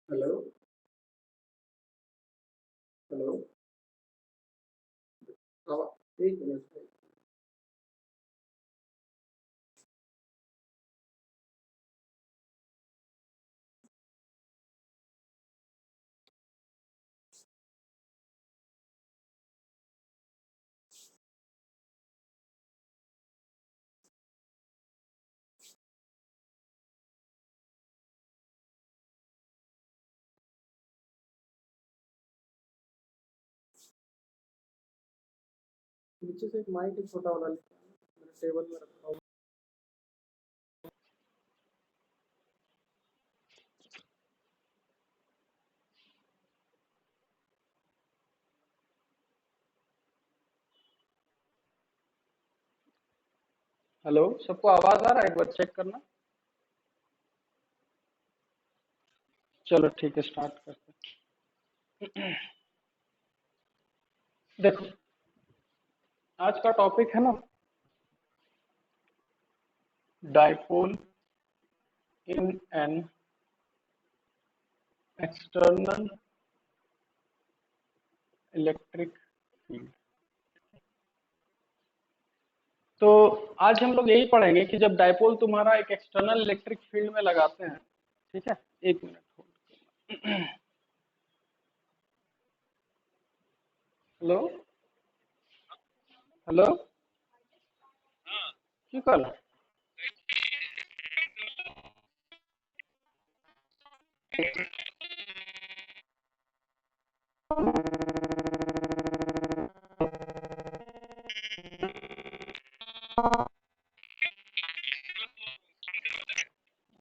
Hello. Hello. एक minute. नीचे से एक माइक छोटा वाला लेके आना, मेरे टेबल में रखा हुआ। हेलो, सबको आवाज आ रहा है? एक बार चेक करना। चलो ठीक है, स्टार्ट करते हैं। देखो, आज का टॉपिक है ना, dipole in an external electric field. तो आज हम लोग यही पढ़ेंगे कि जब डाइपोल तुम्हारा एक एक्सटर्नल इलेक्ट्रिक फील्ड में लगाते हैं। ठीक है, एक मिनट होल्ड। हेलो। हेलो। की कल।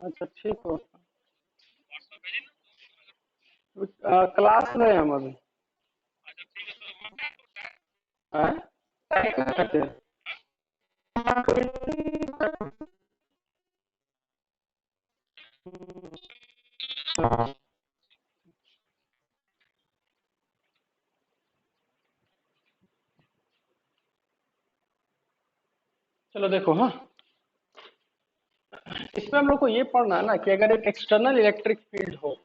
अच्छा ठीक हो। क्लास में हम अभी। हैं? क्या करते हैं? चलो देखो, हाँ, इसमें हम लोग को ये पढ़ना है ना कि अगर एक एक्सटर्नल इलेक्ट्रिक फील्ड हो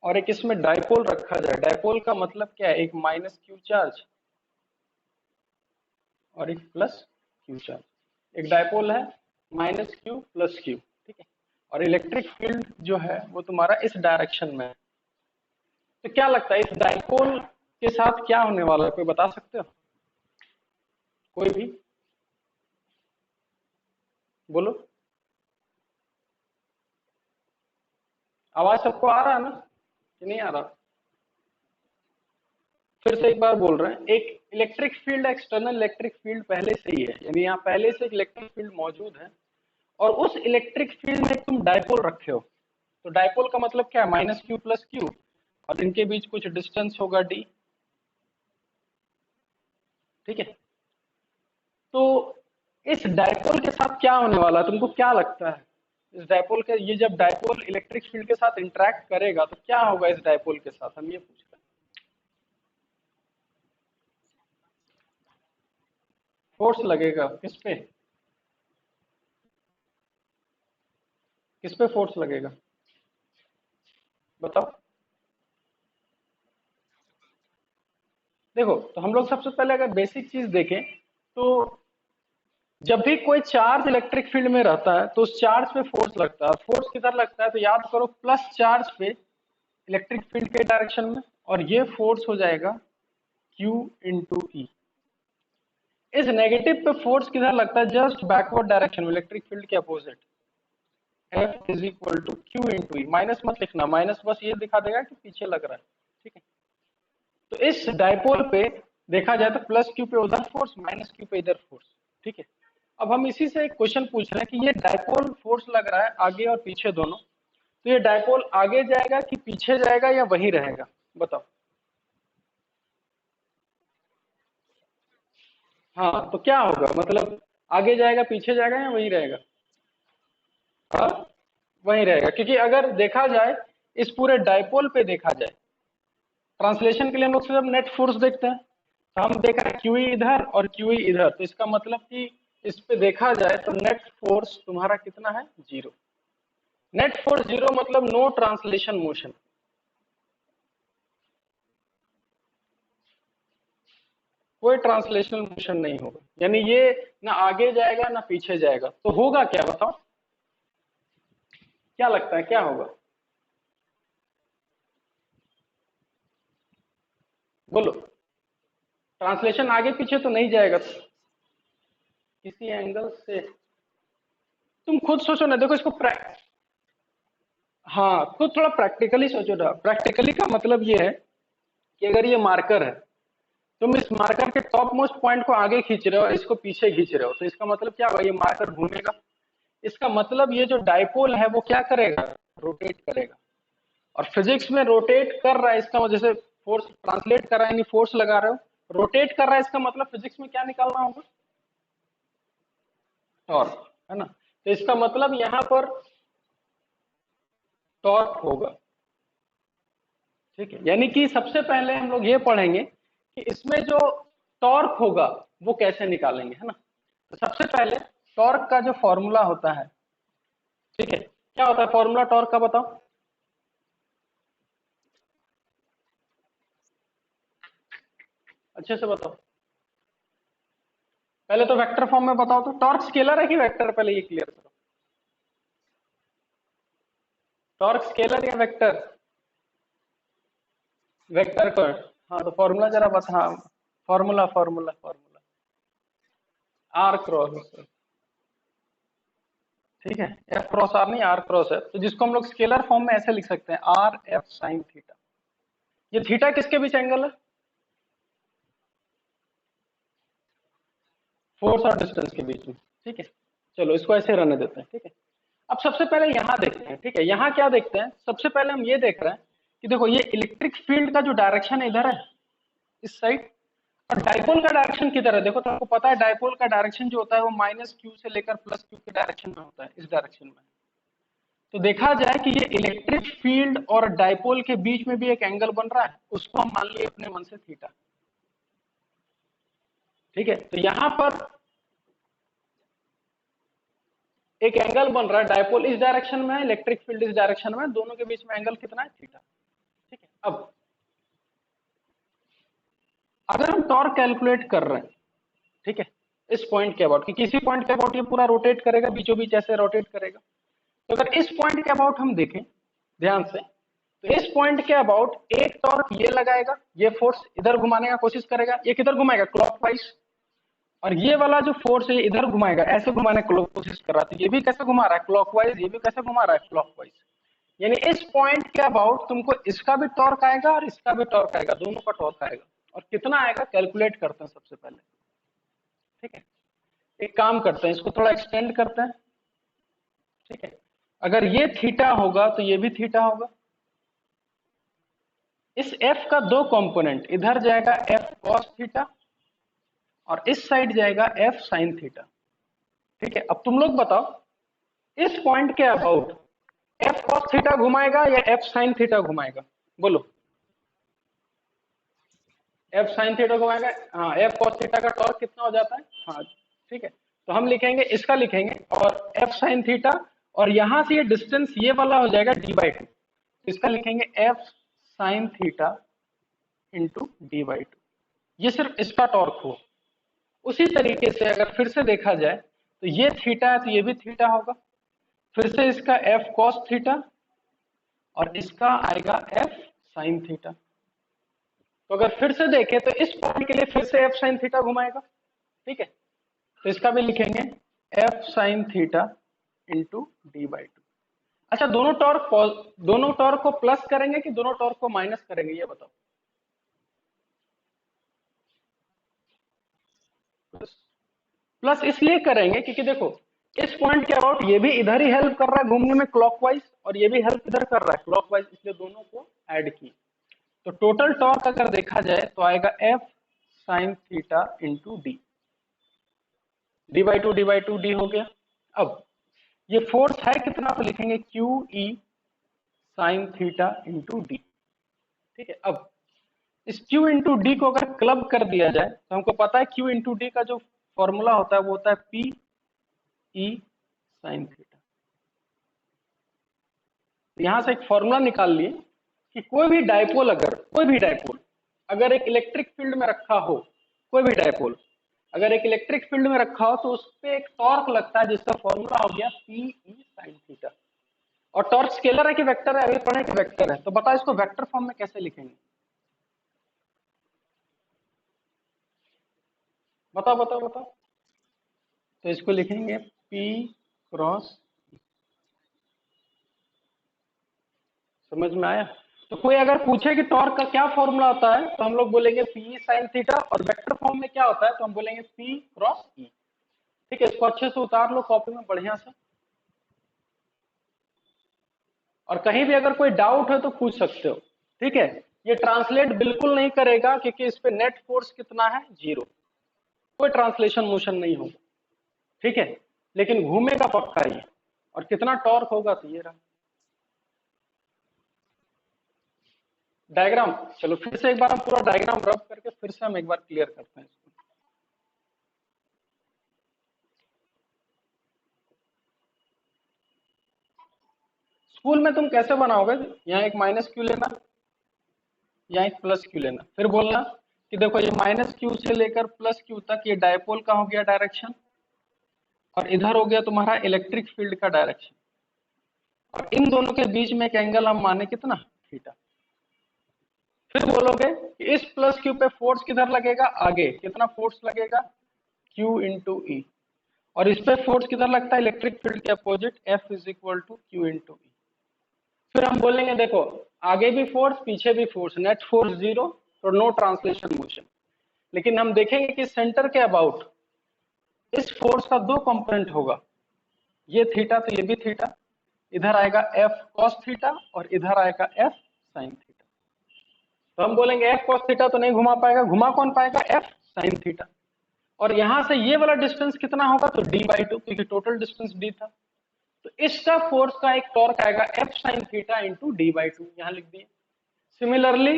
और एक इसमें डाइपोल रखा जाए। डाइपोल का मतलब क्या है? एक माइनस क्यू चार्ज और एक प्लस क्यू चार्ज। एक डाइपोल है माइनस क्यू प्लस क्यू। ठीक है, और इलेक्ट्रिक फील्ड जो है वो तुम्हारा इस डायरेक्शन में है। तो क्या लगता है इस डाइपोल के साथ क्या होने वाला है? कोई बता सकते हो? कोई भी बोलो। आवाज सबको आ रहा है ना कि नहीं आ रहा? फिर से एक बार बोल रहे हैं, एक electric field, external electric field पहले से ही है, यानी यहाँ पहले से एक इलेक्ट्रिक फील्ड मौजूद है और उस इलेक्ट्रिक फील्ड में तुम डाइपोल रखे हो। तो डाइपोल का मतलब क्या है? माइनस क्यू प्लस क्यू, और इनके बीच कुछ डिस्टेंस होगा डी। ठीक है, तो इस डाइपोल के साथ क्या होने वाला है? तुमको क्या लगता है इस डाइपोल के, ये जब डाइपोल इलेक्ट्रिक फील्ड के साथ इंटरेक्ट करेगा तो क्या होगा इस डाइपोल के साथ? हम ये पूछ रहे हैं। फोर्स लगेगा किस पे? किस पे फोर्स लगेगा बताओ? देखो, तो हम लोग सबसे पहले अगर बेसिक चीज देखें तो जब भी कोई चार्ज इलेक्ट्रिक फील्ड में रहता है तो उस चार्ज पे फोर्स लगता है। फोर्स किधर लगता है? तो याद करो, प्लस चार्ज पे इलेक्ट्रिक फील्ड के डायरेक्शन में, और ये फोर्स हो जाएगा Q इंटू ई। इस नेगेटिव पे फोर्स किधर लगता है? जस्ट बैकवर्ड डायरेक्शन में, इलेक्ट्रिक फील्ड के opposite. F is equal to q into E. Minus मत लिखना, माइनस बस ये दिखा देगा कि पीछे लग रहा है। ठीक है, तो इस डाइपोल पे देखा जाए तो प्लस क्यू पे उधर फोर्स, माइनस क्यू पे इधर फोर्स। ठीक है, अब हम इसी से एक क्वेश्चन पूछ रहे हैं कि ये डाइपोल फोर्स लग रहा है आगे और पीछे दोनों, तो ये डाइपोल आगे जाएगा कि पीछे जाएगा या वही रहेगा? बताओ। हाँ, तो क्या होगा? मतलब आगे जाएगा, पीछे जाएगा, या वही रहेगा? हाँ, वही रहेगा, क्योंकि अगर देखा जाए इस पूरे डाइपोल पे देखा जाए, ट्रांसलेशन के लिए हम लोग सिर्फ नेट फोर्स देखते हैं, तो हम देख रहे हैं क्यूई इधर और क्यूई इधर, तो इसका मतलब कि इस पे देखा जाए तो नेट फोर्स तुम्हारा कितना है, 0। नेट फोर्स 0 मतलब नो ट्रांसलेशन मोशन, कोई ट्रांसलेशनल मोशन नहीं होगा, यानी ये ना आगे जाएगा ना पीछे जाएगा, तो होगा क्या बताओ, क्या लगता है क्या होगा, बोलो। ट्रांसलेशन आगे पीछे तो नहीं जाएगा, किसी एंगल से। तुम खुद सोचो ना, देखो इसको हाँ खुद थोड़ा प्रैक्टिकली सोचो ना। प्रैक्टिकली का मतलब ये है कि अगर ये मार्कर है, तुम इस मार्कर के टॉप मोस्ट पॉइंट को आगे खींच रहे हो, इसको पीछे खींच रहे हो, तो इसका मतलब क्या होगा, ये मार्कर घूमेगा। इसका मतलब ये जो डाइपोल है वो क्या करेगा, रोटेट करेगा। और फिजिक्स में रोटेट कर रहा है, इसका वजह से फोर्स ट्रांसलेट कर रहा है, यानी फोर्स लगा रहे हो, रोटेट कर रहा है, इसका मतलब फिजिक्स में क्या निकालना होगा, टॉर्क, है ना। तो इसका मतलब यहाँ पर टॉर्क होगा, ठीक है। यानी कि सबसे पहले हम लोग ये पढ़ेंगे कि इसमें जो टॉर्क होगा वो कैसे निकालेंगे, है ना। तो सबसे पहले टॉर्क का जो फॉर्मूला होता है, ठीक है, क्या होता है फॉर्मूला टॉर्क का, बताओ। अच्छे से बताओ, पहले तो वेक्टर फॉर्म में बताओ, तो टॉर्क स्केलर है कि वेक्टर, पहले ये क्लियर करो। टॉर्क स्केलर या वेक्टर, वेक्टर का। हाँ तो फॉर्मूला जरा बता, हाँ formula formula formula r cross, ठीक है, एफ क्रॉस आर नहीं, आर क्रॉस है, तो जिसको हम लोग स्केलर फॉर्म में ऐसे लिख सकते हैं, आर एफ साइन थीटा। ये थीटा किसके बीच एंगल है, फोर्स और डिस्टेंस के बीच में, ठीक है। चलो इसको ऐसे रहने देते हैं, ठीक है। अब सबसे पहले यहाँ देखते हैं, ठीक है, यहाँ क्या देखते हैं, सबसे पहले हम ये देख रहे हैं कि देखो ये इलेक्ट्रिक फील्ड का जो डायरेक्शन है इधर है, इस साइड, और डाइपोल का डायरेक्शन किधर है, देखो तो आपको पता है डाइपोल का डायरेक्शन जो होता है वो माइनस क्यू से लेकर प्लस क्यू के डायरेक्शन में होता है, इस डायरेक्शन में। तो देखा जाए कि ये इलेक्ट्रिक फील्ड और डाइपोल के बीच में भी एक एंगल बन रहा है, उसको हम मान लिए अपने मन से थीटा, ठीक है। तो यहां पर एक एंगल बन रहा है, डाइपोल इस डायरेक्शन में है, इलेक्ट्रिक फील्ड इस डायरेक्शन में है, दोनों के बीच में एंगल कितना है, थीटा, ठीक है। अब अगर हम टॉर्क कैलकुलेट कर रहे हैं, ठीक है, इस पॉइंट के अबाउट, कि किसी पॉइंट के अबाउट ये पूरा रोटेट करेगा, बीचों बीच ऐसे रोटेट करेगा, तो अगर इस पॉइंट के अबाउट हम देखें ध्यान से, तो इस पॉइंट के अबाउट एक टॉर्क ये लगाएगा, ये फोर्स इधर घुमाने का कोशिश करेगा, ये किधर घुमाएगा, क्लॉकवाइज। और ये वाला जो फोर्स है इधर घुमाएगा, ऐसे घुमाने की कोशिश कर रहा था, ये भी कैसे घुमा रहा है, क्लॉकवाइज, ये भी कैसे घुमा रहा है, क्लॉकवाइज। यानी इस पॉइंट के अबाउट तुमको इसका भी टॉर्क आएगा और इसका भी टॉर्क आएगा, दोनों का टॉर्क आएगा। और कितना आएगा कैलकुलेट करते हैं सबसे पहले, ठीक है। एक काम करते हैं, इसको थोड़ा एक्सटेंड करते हैं, ठीक है। अगर ये थीटा होगा तो ये भी थीटा होगा। इस एफ का दो कंपोनेंट, इधर जाएगा एफ कॉस थीटा और इस साइड जाएगा एफ साइन थीटा, ठीक है। अब तुम लोग बताओ, इस पॉइंट के अबाउट एफ कॉस थीटा घुमाएगा या एफ साइन थीटा घुमाएगा, बोलो। एफ साइन थीटा घुमाएगा, हाँ, एफ कॉस थीटा का टॉर्क कितना हो जाता है, हाँ, ठीक है। तो हम लिखेंगे, इसका लिखेंगे, और एफ साइन थीटा, और यहां से ये डिस्टेंस ये वाला हो जाएगा d/2, तो इसका लिखेंगे F sine theta into d/2, ये सिर्फ इसका टॉर्क हो। उसी तरीके से अगर फिर से देखा जाए तो ये थीटा है तो ये भी थीटा होगा, फिर से इसका एफ कॉस थीटा और इसका आएगा एफ साइन थीटा। तो अगर फिर से देखें तो इस पॉइंट के लिए फिर से एफ साइन थीटा घुमाएगा, ठीक है। तो इसका भी लिखेंगे F sine theta into d/2। अच्छा, दोनों टॉर्क को प्लस करेंगे कि दोनों टॉर्क को माइनस करेंगे, ये बताओ। प्लस इसलिए करेंगे क्योंकि देखो इस पॉइंट के अबाउट ये भी इधर ही हेल्प कर रहा है घूमने में क्लॉकवाइज, और ये भी हेल्प इधर कर रहा है क्लॉकवाइज, इसलिए दोनों को ऐड किए। तो टोटल टॉर्क अगर देखा जाए तो आएगा F sine theta into D हो गया। अब ये फोर्स है कितना, तो लिखेंगे Q E sine theta into D, ठीक है। अब इस Q इंटू डी को अगर क्लब कर दिया जाए तो हमको पता है Q इंटू डी का जो फॉर्मूला होता है वो होता है पी ई साइन थीटा। यहां से एक फॉर्मूला निकाल लिए कि कोई भी डायपोल अगर एक इलेक्ट्रिक फील्ड में रखा हो, कोई भी डायपोल अगर एक इलेक्ट्रिक फील्ड में रखा हो तो उस पर एक टॉर्क लगता है जिसका फॉर्मूला हो गया पी ई साइन थीटा। और टॉर्क स्केलर है कि वेक्टर है, अभी पढ़े कि वेक्टर है, तो बताओ इसको वेक्टर फॉर्म में कैसे लिखेंगे? बताओ बताओ बताओ। तो इसको लिखेंगे पी क्रॉस। समझ में आया? तो कोई अगर पूछे कि टॉर्क का क्या फॉर्मूला होता है तो हम लोग बोलेंगे पी साइन थीटा, और वेक्टर फॉर्म में क्या होता है तो हम बोलेंगे पी क्रॉस ई। ठीक है, इसको अच्छे से उतार लो कॉपी में बढ़िया से, और कहीं भी अगर कोई डाउट है तो पूछ सकते हो। ठीक है, ये ट्रांसलेट बिल्कुल नहीं करेगा क्योंकि इस पे नेट फोर्स कितना है, 0। कोई ट्रांसलेशन मोशन नहीं होगा। ठीक है, लेकिन घूमेगा पक्का ये। और कितना टॉर्क होगा तो ये रहा डायग्राम। चलो फिर से एक बार हम पूरा डायग्राम रब करके फिर से हम एक बार क्लियर करते हैं इसको। स्कूल में तुम कैसे बनाओगे? यहाँ एक माइनस क्यू लेना, यहाँ एक प्लस क्यू लेना, फिर बोलना कि देखो ये माइनस क्यू से लेकर प्लस क्यू तक ये डायपोल का हो गया डायरेक्शन, और इधर हो गया तुम्हारा इलेक्ट्रिक फील्ड का डायरेक्शन, और इन दोनों के बीच में एक एंगल हम माने कितना, थीटा। फिर बोलोगे कि इस प्लस क्यू पे फोर्स किधर लगेगा, आगे कितना फोर्स लगेगा, क्यू इंटू ई। और इस पे फोर्स किधर लगता है, इलेक्ट्रिक फील्ड के opposite, F is equal to q into E. फिर हम बोलेंगे देखो आगे भी फोर्स पीछे भी फोर्स, नेट फोर्स 0, तो नो ट्रांसलेशन मोशन। लेकिन हम देखेंगे कि सेंटर के अबाउट इस फोर्स का दो कंपोनेंट होगा, ये थीटा तो ये भी थीटा, इधर आएगा एफ कॉस थीटा और इधर आएगा एफ साइन थीटा। तो हम बोलेंगे एफ कॉस थीटा तो नहीं घुमा पाएगा, घुमा कौन पाएगा, एफ साइन थीटा। और यहां से ये वाला डिस्टेंस कितना होगा, तो d/2, क्योंकि टोटल डिस्टेंस d था। तो इसका फोर्स का एक टॉर्क आएगा F sine theta into d/2, यहां लिख दिए। सिमिलरली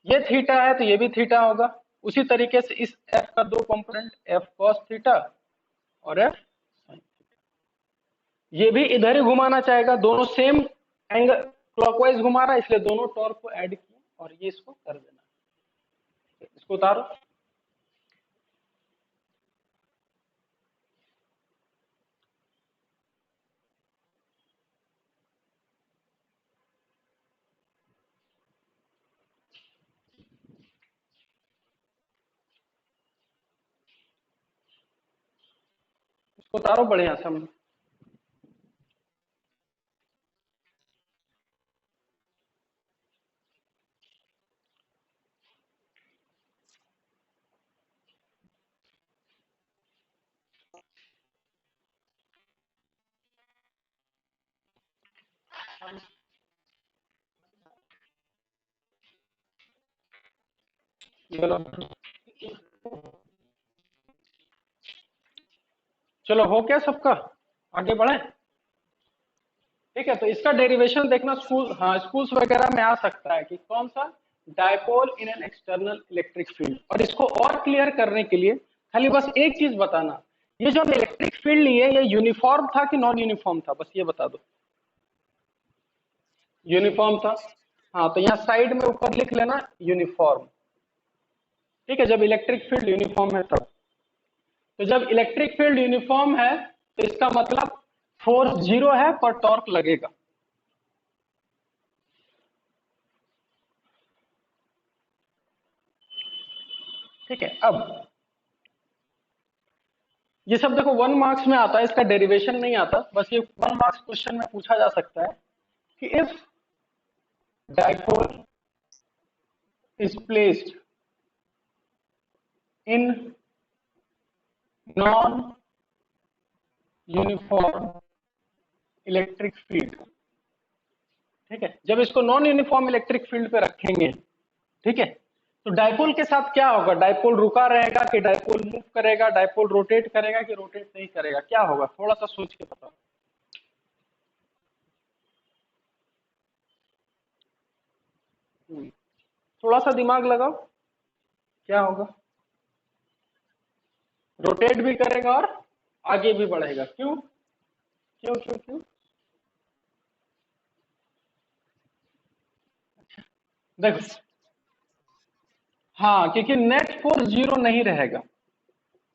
ये थीटा है तो ये भी थीटा होगा। उसी तरीके से इस एफ का दो कंपोनेंट, एफ कॉस थीटा और एफ साइन थीटा, ये भी इधर ही घुमाना चाहेगा, दोनों सेम एंगल क्लॉकवाइज घुमा रहा है, इसलिए दोनों टॉर्क को ऐड किए और ये इसको कर देना। इसको उतारो। इसको उतारो बढ़िया से हम। चलो चलो हो गया सबका, आगे बढ़े। ठीक है, तो इसका डेरिवेशन देखना स्कूल, हाँ स्कूल्स वगैरह में आ सकता है कि कौन सा, dipole in an external electric field. और इसको और क्लियर करने के लिए खाली बस एक चीज बताना, ये जो हम इलेक्ट्रिक फील्ड लिए ये यूनिफॉर्म था कि नॉन यूनिफॉर्म था, बस ये बता दो। यूनिफॉर्म था। हाँ तो यहाँ साइड में ऊपर लिख लेना यूनिफॉर्म। ठीक है, जब इलेक्ट्रिक फील्ड यूनिफॉर्म है तब। तो जब इलेक्ट्रिक फील्ड यूनिफॉर्म है तो इसका मतलब फोर्स 0 है पर टॉर्क लगेगा। ठीक है, अब ये सब देखो 1 मार्क्स में आता है, इसका डेरिवेशन नहीं आता, बस ये 1 मार्क्स क्वेश्चन में पूछा जा सकता है कि if dipole is placed in non uniform electric field. ठीक है, जब इसको नॉन यूनिफॉर्म इलेक्ट्रिक फील्ड पे रखेंगे, ठीक है, तो डाइपोल के साथ क्या होगा, डाइपोल रुका रहेगा कि डाइपोल मूव करेगा, डाइपोल रोटेट करेगा कि रोटेट नहीं करेगा, क्या होगा, थोड़ा सा सोच के बताओ। थोड़ा सा दिमाग लगाओ, क्या होगा। रोटेट भी करेगा और आगे भी बढ़ेगा। क्यों क्यों क्यों क्यों? देखो, हाँ, क्योंकि नेट फोर्स जीरो नहीं रहेगा।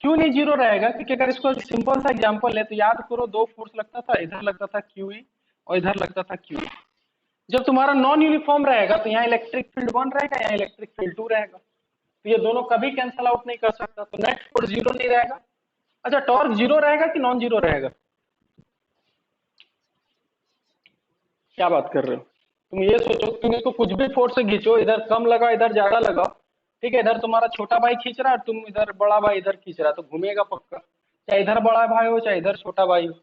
क्यों नहीं जीरो रहेगा? क्योंकि अगर इसको सिंपल सा एग्जांपल है तो याद करो, दो फोर्स लगता था, इधर लगता था क्यू ई और इधर लगता था क्यू। जब तुम्हारा नॉन यूनिफॉर्म रहेगा तो यहाँ इलेक्ट्रिक फील्ड वन रहेगा, यहाँ इलेक्ट्रिक फील्ड टू रहेगा, तो ये दोनों कभी कैंसल आउट नहीं कर सकता, तो नेट फोर्स जीरो नहीं रहेगा। अच्छा, टॉर्क जीरो रहेगा कि नॉन जीरो रहेगा? क्या बात कर रहे हो? तुम ये सोचो, तुम इसको कुछ भी फोर्स से खींचो, इधर कम लगाओ इधर ज्यादा लगाओ, ठीक है, इधर तुम्हारा छोटा भाई खींच रहा है, तुम इधर बड़ा भाई इधर खींच रहा है, तो घूमेगा पक्का। चाहे इधर बड़ा भाई हो चाहे इधर छोटा भाई हो,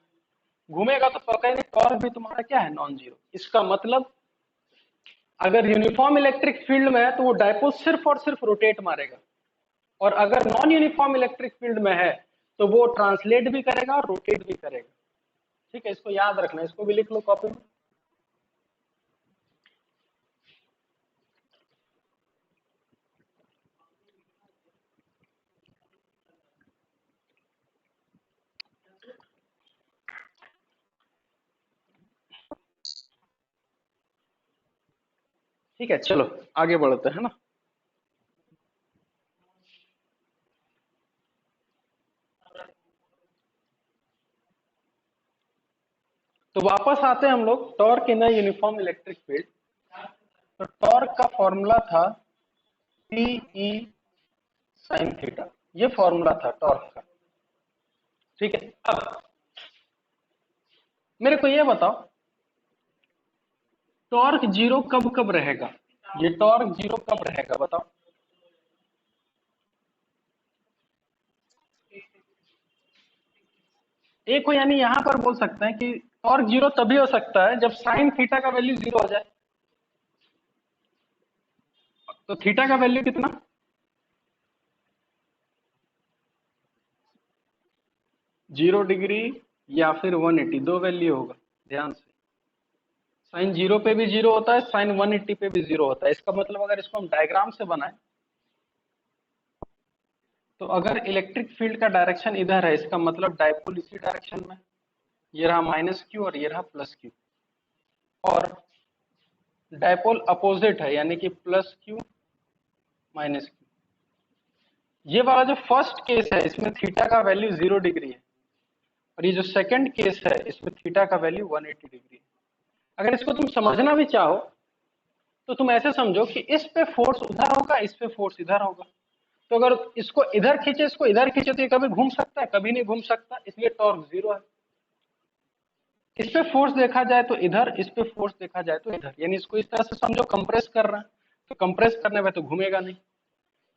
घूमेगा तो पक्का ही। टॉर्क भी तुम्हारा क्या है? Non zero. इसका मतलब अगर यूनिफॉर्म इलेक्ट्रिक फील्ड में है तो वो डायपोल सिर्फ और सिर्फ रोटेट मारेगा, और अगर नॉन यूनिफॉर्म इलेक्ट्रिक फील्ड में है तो वो ट्रांसलेट भी करेगा और रोटेट भी करेगा। ठीक है, इसको याद रखना, इसको भी लिख लो कॉपी में। ठीक है, चलो आगे बढ़ते हैं ना। तो वापस आते हैं हम लोग torque in uniform electric field. तो टॉर्क का फॉर्मूला था टी ई साइन थीटा, ये फॉर्मूला था टॉर्क का। ठीक है, अब मेरे को ये बताओ, टॉर्क जीरो कब कब रहेगा? ये टॉर्क जीरो कब रहेगा बताओ? एक को यानी यहां पर बोल सकते हैं कि टॉर्क जीरो तभी हो सकता है जब साइन थीटा का वैल्यू जीरो हो जाए। तो थीटा का वैल्यू कितना? 0 डिग्री या फिर 180, दो वैल्यू होगा, ध्यान से। साइन जीरो पे भी जीरो होता है, साइन 180 पे भी जीरो होता है। इसका मतलब अगर इसको हम डायग्राम से बनाए तो अगर इलेक्ट्रिक फील्ड का डायरेक्शन इधर है, इसका मतलब डायपोल इसी डायरेक्शन में, ये रहा माइनस क्यू और ये रहा प्लस क्यू, और डायपोल अपोजिट है यानी कि प्लस क्यू माइनस क्यू। ये वाला जो फर्स्ट केस है इसमें थीटा का वैल्यू 0 डिग्री है, और ये जो सेकंड केस है इसमें थीटा का वैल्यू 180 डिग्री है। अगर इसको तुम समझना भी चाहो तो तुम ऐसे समझो कि इस पे फोर्स उधर होगा, इस पे फोर्स इधर होगा। तो अगर इसको इधर खींचे इसको इधर खींचे तो ये कभी घूम सकता है? कभी नहीं घूम सकता, इसलिए टॉर्क जीरो है। इस पे फोर्स देखा जाए तो इधर, इस पे फोर्स देखा जाए तो इधर, यानी इसको इस तरह से समझो कंप्रेस कर रहा है, तो कंप्रेस करने में तो घूमेगा नहीं,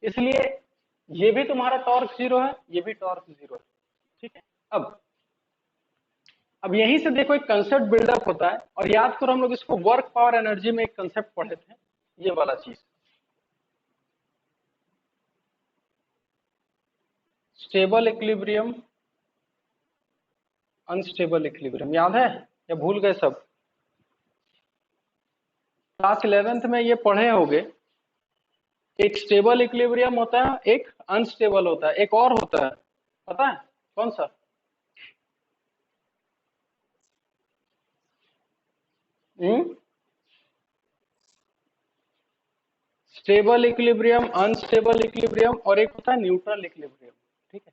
इसलिए ये भी तुम्हारा टॉर्क जीरो है, ये भी टॉर्क जीरो है। ठीक है, अब यहीं से देखो एक कंसेप्ट बिल्डअप होता है, और याद करो हम लोग इसको वर्क पावर एनर्जी में एक कंसेप्ट पढ़े थे, ये वाला चीज, स्टेबल इक्विलिब्रियम अनस्टेबल इक्विलिब्रियम, याद है या भूल गए सब? क्लास 11th में ये पढ़े होगे। एक स्टेबल इक्विलिब्रियम होता है, एक अनस्टेबल होता है, एक और होता है, पता है कौन सा? स्टेबल इक्विलिब्रियम, अनस्टेबल इक्विलिब्रियम, और एक होता है न्यूट्रल इक्विलिब्रियम। ठीक है,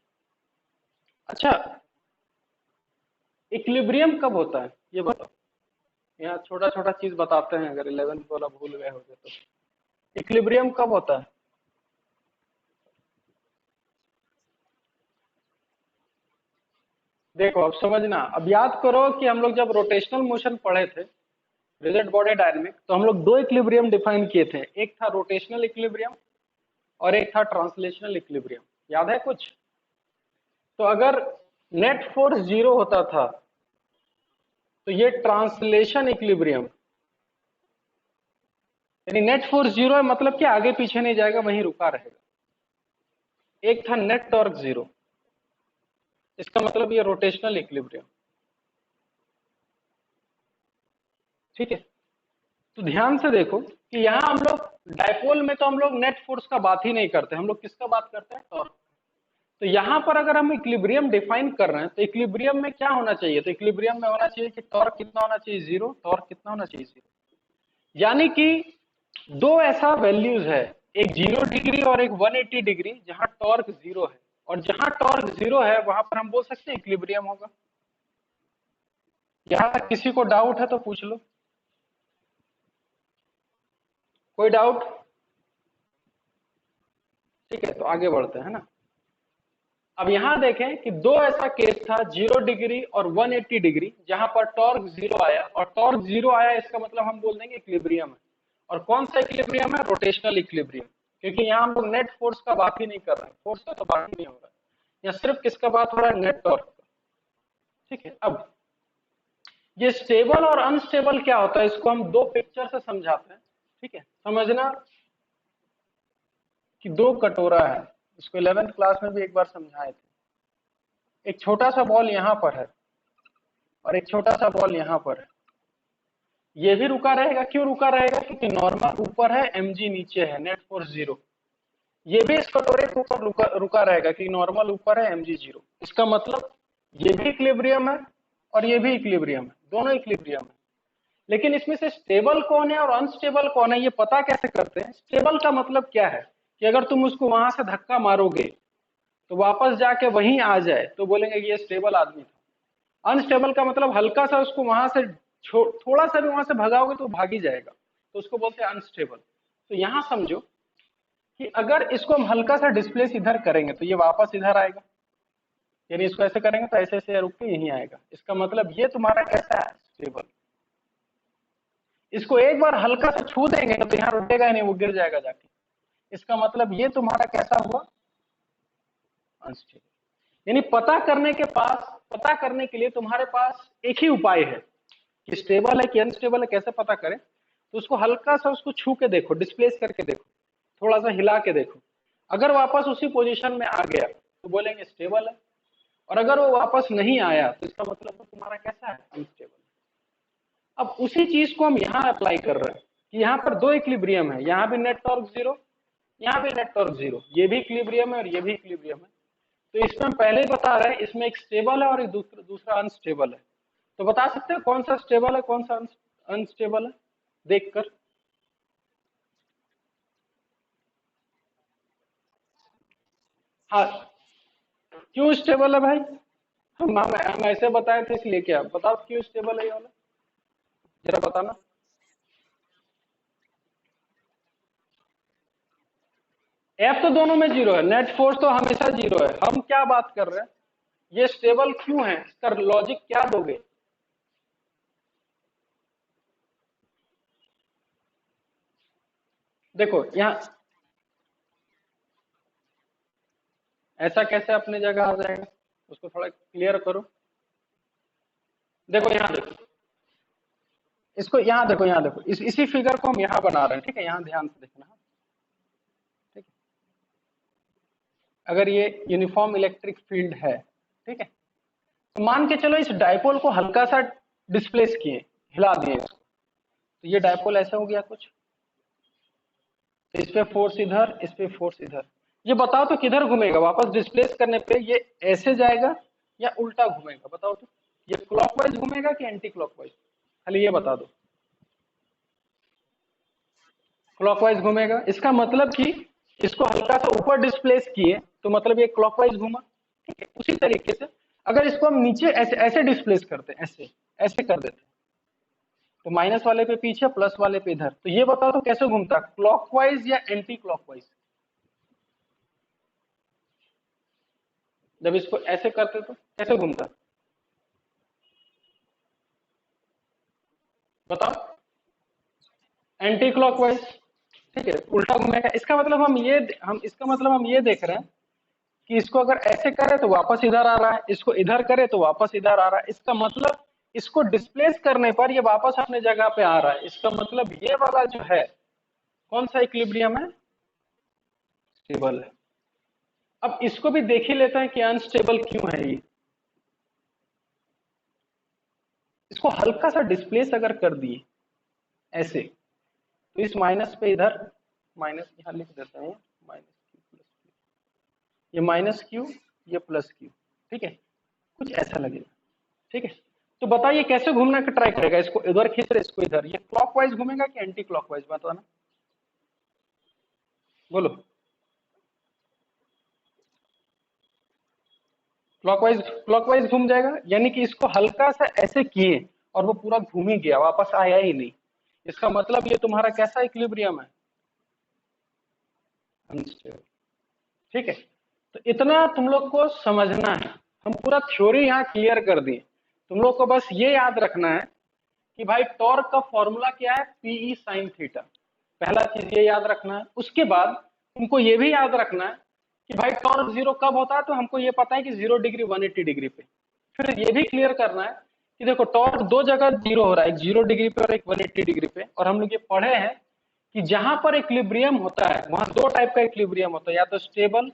अच्छा, इक्विलिब्रियम कब होता है ये बताओ? यहाँ छोटा छोटा चीज बताते हैं, अगर 11th वाला भूल गए होगे तो। इक्विलिब्रियम कब होता है? देखो अब समझना, अब याद करो कि हम लोग जब रोटेशनल मोशन पढ़े थे, रिजिड बॉडी डायनेमिक, तो हम लोग दो इक्विलिब्रियम डिफाइन किए थे, एक था रोटेशनल इक्विलिब्रियम और एक था ट्रांसलेशनल इक्विलिब्रियम। याद है कुछ? तो अगर नेट फोर्स जीरो होता था तो ये ट्रांसलेशन इक्विलिब्रियम, यानी नेट फोर्स जीरो है मतलब कि आगे पीछे नहीं जाएगा, वहीं रुका रहेगा। एक था नेट टॉर्क जीरो, इसका मतलब ये रोटेशनल इक्विलिब्रियम। ठीक है, तो ध्यान से देखो कि यहाँ हम लोग डायपोल में तो हम लोग नेट फोर्स का बात ही नहीं करते, हम लोग किसका बात करते हैं? टॉर्क। तो यहाँ पर अगर हम इक्विलिब्रियम डिफाइन कर रहे हैं तो इक्विलिब्रियम में क्या होना चाहिए, तो इक्विलिब्रियम में होना चाहिए कि टॉर्क कितना होना चाहिए, जीरो, टॉर्क कितना होना चाहिए, जीरो। यानी कि दो ऐसा वैल्यूज है, एक 0 डिग्री और एक 180 डिग्री, जहां टॉर्क जीरो है, और जहां टॉर्क जीरो है वहां पर हम बोल सकते हैं इक्विलिब्रियम होगा। यहाँ तक किसी को डाउट है तो पूछ लो, कोई डाउट? ठीक है, तो आगे बढ़ते हैं ना। अब यहां देखें कि दो ऐसा केस था, 0 डिग्री और 180 डिग्री, जहां पर टॉर्क जीरो आया, और टॉर्क जीरो आया इसका मतलब हम बोल देंगे इक्विलिब्रियम है। और कौन सा इक्विलिब्रियम है, रोटेशनल इक्विलिब्रियम, क्योंकि यहाँ हम लोग नेट फोर्स का बात ही नहीं कर रहे हैं, फोर्स का तो बात ही नहीं हो रहा है, यहाँ सिर्फ किसका बात हो रहा है, नेट टॉर्क का। ठीक है, अब ये स्टेबल और अनस्टेबल क्या होता है, इसको हम दो पिक्चर से समझाते हैं। ठीक है, समझना कि दो कटोरा है, इसको 11th क्लास में भी एक बार समझाए थे। एक छोटा सा बॉल यहाँ पर है और एक छोटा सा बॉल यहाँ पर है, ये भी रुका रहेगा, क्यों रुका रहेगा, क्योंकि नॉर्मल ऊपर है, mg नीचे है, नेट फोर्स जीरो। ये भी इस कटोरे के ऊपर रुका रहेगा कि नॉर्मल ऊपर है, mg जीरो। इसका मतलब ये भी इक्विलिब्रियम है और ये भी इक्विलिब्रियम है, दोनों इक्विलिब्रियम है। लेकिन इसमें से स्टेबल कौन है और अनस्टेबल कौन है, ये पता कैसे करते हैं? स्टेबल का मतलब क्या है कि अगर तुम उसको वहां से धक्का मारोगे तो वापस जाके वहीं आ जाए तो बोलेंगे कि ये स्टेबल आदमी था। अनस्टेबल का मतलब हल्का सा उसको वहां से थोड़ा सा भी वहां से भगाओगे तो भाग ही जाएगा, तो उसको बोलते हैं अनस्टेबल। तो यहां समझो कि अगर इसको हम हल्का सा डिस्प्लेस इधर करेंगे तो ये वापस इधर आएगा, यानी इसको ऐसे करेंगे तो ऐसे ऐसे रुक के यहीं आएगा। इसका मतलब ये तुम्हारा कैसा है, स्टेबल। इसको एक बार हल्का सा छू देंगे तो यहाँ रुकेगा ही नहीं, वो गिर जाएगा जाके। इसका मतलब ये तुम्हारा कैसा हुआ, अनस्टेबल। यानी पता करने के लिए तुम्हारे पास एक ही उपाय है कि स्टेबल है कि अनस्टेबल है, कैसे पता करें? तो उसको हल्का सा उसको छू के देखो, डिस्प्लेस करके देखो, थोड़ा सा हिला के देखो। अगर वापस उसी पोजीशन में आ गया तो बोलेंगे स्टेबल है, और अगर वो वापस नहीं आया तो इसका मतलब वो तुम्हारा कैसा है, अनस्टेबल। अब उसी चीज को हम यहाँ अप्लाई कर रहे हैं कि यहाँ पर दो इक्विलिब्रियम है, यहाँ भी नेट टॉर्क जीरो, यहाँ भी नेट टॉर्क जीरो, ये भी इक्विलिब्रियम है और ये भी इक्विलिब्रियम है। तो इसमें हम पहले ही बता रहे हैं, इसमें एक स्टेबल है और एक दूसरा अनस्टेबल है। तो बता सकते हैं कौन सा स्टेबल है कौन सा अनस्टेबल है, देखकर? हाँ, क्यों स्टेबल है भाई? हम ऐसे बताए थे इसलिए, क्या बताओ क्यों स्टेबल है ये वाला, जरा बताना। एफ तो दोनों में जीरो है, नेट फोर्स तो हमेशा जीरो है, हम क्या बात कर रहे हैं, ये स्टेबल क्यों है, इसका लॉजिक क्या दोगे? देखो यहाँ ऐसा कैसे अपने जगह आ जाएगा, उसको थोड़ा क्लियर करो। देखो यहाँ देखो, इसको यहाँ देखो, यहाँ देखो, इसी फिगर को हम यहाँ बना रहे हैं। ठीक है, यहाँ ध्यान से देखना। ठीक है, अगर ये यूनिफॉर्म इलेक्ट्रिक फील्ड है, ठीक है, तो मान के चलो इस डायपोल को हल्का सा डिस्प्लेस किए, हिला दिए इसको, तो ये डायपोल ऐसा हो गया कुछ, तो इस पे फोर्स इधर, इस पे फोर्स इधर। ये बताओ तो किधर घूमेगा, वापस डिस्प्लेस करने पे ये ऐसे जाएगा या उल्टा घूमेगा, बताओ तो? ये क्लॉकवाइज घूमेगा कि एंटी क्लॉकवाइज, खाली ये बता दो। क्लॉकवाइज घूमेगा, इसका मतलब कि इसको हल्का सा ऊपर डिस्प्लेस किए तो मतलब ये क्लॉकवाइज घूमा। ठीक है, उसी तरीके से अगर इसको हम नीचे ऐसे ऐसे डिस्प्लेस करते हैं, ऐसे ऐसे कर देते हैं, तो माइनस वाले पे पीछे, प्लस वाले पे इधर, तो ये बताओ तो कैसे घूमता, क्लॉकवाइज या एंटी क्लॉकवाइज? जब इसको ऐसे करते तो कैसे घूमता, बताओ? Anti clockwise. ठीक है, उल्टा घूमेगा। इसका मतलब हम ये देख रहे हैं कि इसको अगर ऐसे करे तो वापस इधर आ रहा है, इसको इधर करे तो वापस इधर आ रहा है। इसका मतलब इसको डिस्प्लेस करने पर ये वापस अपने जगह पे आ रहा है। इसका मतलब ये वाला जो है कौन सा इक्विलिब्रियम है, स्टेबल है। अब इसको भी देख ही लेते हैं कि अनस्टेबल क्यों है ये। इसको हल्का सा डिस्प्लेस अगर कर दिए ऐसे, तो इस माइनस पे इधर माइनस यहाँ लिख देते हैं, माइनस क्यू प्लस, ये माइनस क्यू ये प्लस क्यू, ठीक है, कुछ ऐसा लगेगा, ठीक है। तो बताइए कैसे घूमने का ट्राई करेगा, इसको इधर खींच रहे इसको इधर, ये क्लॉकवाइज घूमेगा कि एंटी क्लॉकवाइज, बताना, बोलो। क्लॉकवाइज, क्लॉकवाइज घूम जाएगा, यानी कि इसको हल्का सा ऐसे किए और वो पूरा घूम ही गया, वापस आया ही नहीं। इसका मतलब ये तुम्हारा कैसा इक्विलिब्रियम है, अनस्टेबल, ठीक है। तो इतना तुम लोग को समझना है, हम पूरा थ्योरी यहाँ क्लियर कर दिए, तुम लोग को बस ये याद रखना है कि भाई टॉर्क का फॉर्मूला क्या है, पीई साइन थीटा, पहला चीज ये याद रखना है। उसके बाद तुमको ये भी याद रखना है कि भाई टॉर्क जीरो कब होता है, तो हमको ये पता है कि 0 डिग्री 180 डिग्री पे। फिर ये भी क्लियर करना है कि देखो टॉर्क दो जगह जीरो हो रहा है, एक 0 डिग्री पे और एक 180 डिग्री पे, और हम लोग ये पढ़े हैं कि जहां पर इक्विलिब्रियम होता है वहां दो टाइप का इक्विलिब्रियम होता है, या तो स्टेबल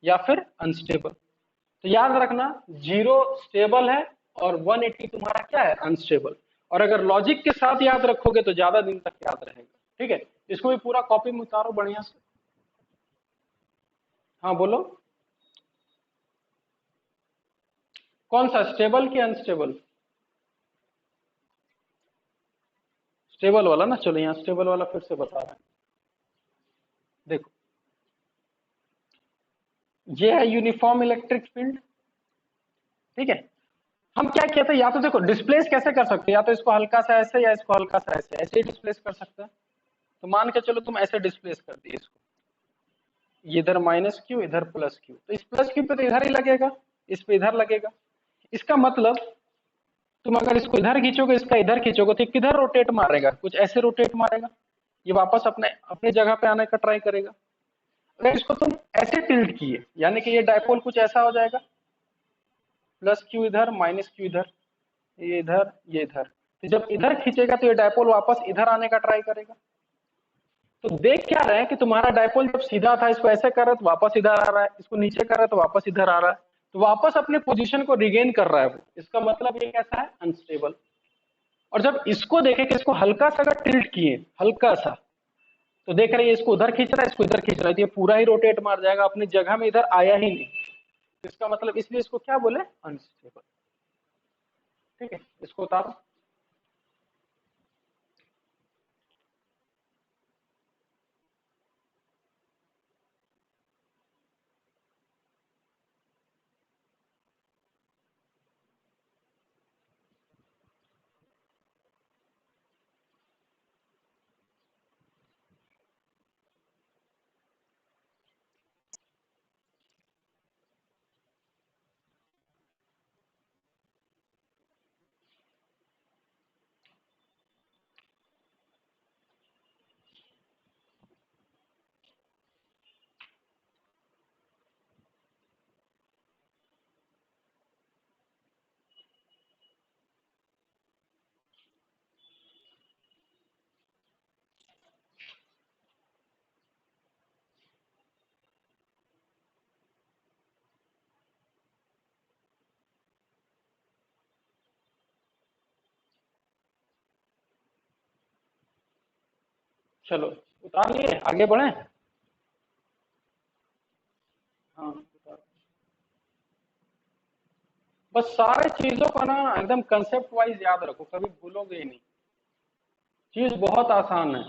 या फिर अनस्टेबल। तो याद रखना, जीरो स्टेबल है और 180 तुम्हारा क्या है, अनस्टेबल। और अगर लॉजिक के साथ याद रखोगे तो ज्यादा दिन तक याद रहेगा, ठीक है। इसको भी पूरा कॉपी में उतारो बढ़िया से। हाँ बोलो, कौन सा, स्टेबल की अनस्टेबल? स्टेबल वाला ना, चलो यहाँ स्टेबल वाला फिर से बता रहे हैं। देखो, ये है यूनिफॉर्म इलेक्ट्रिक फील्ड, ठीक है। हम क्या कहते हैं, या तो देखो डिस्प्लेस कैसे कर सकते हैं, या तो इसको हल्का सा ऐसे या इसको हल्का सा ऐसे, ऐसे ही डिस्प्लेस कर सकते हैं। तो मान के चलो तुम ऐसे डिस्प्लेस कर दिए इसको, ये इधर माइनस क्यू इधर प्लस क्यू, तो इस प्लस क्यू पे तो इधर ही लगेगा, इस पे इधर लगेगा। इसका मतलब तुम अगर इसको इधर खींचोगे इसका इधर खींचोगे तो किधर रोटेट मारेगा, कुछ ऐसे रोटेट मारेगा, ये वापस अपने अपने जगह पे आने का ट्राई करेगा। अगर इसको तुम ऐसे टिल्ट किए, यानी कि ये डायपोल कुछ ऐसा हो जाएगा, प्लस क्यू इधर माइनस क्यू इधर, ये इधर ये इधर, तो जब इधर खींचेगा तो ये डायपोल वापस इधर आने का ट्राई करेगा। तो देख क्या रहे हैं कि तुम्हारा डायपोल जब सीधा था इसको ऐसे कर रहा है तो वापस इधर आ रहा है, इसको नीचे कर रहा है तो वापस इधर आ रहा है, तो वापस अपने पोजीशन को रिगेन कर रहा है वो। इसका मतलब ये कैसा है, अनस्टेबल। और जब इसको देखे कि इसको हल्का सा अगर टिल्ट किए, हल्का सा, तो देख रहे हैं इसको उधर खींच रहा है इसको इधर खींच रहा है, तो ये पूरा ही रोटेट मार जाएगा, अपनी जगह में इधर आया ही नहीं। तो इसका मतलब इसलिए इसको क्या बोले, अनस्टेबल, ठीक है। इसको उतारो। चलो उतार लिए, आगे बढ़े। हाँ उतारो। बस सारे चीजों को ना एकदम कंसेप्ट वाइज याद रखो, कभी भूलोगे ही नहीं, चीज बहुत आसान है।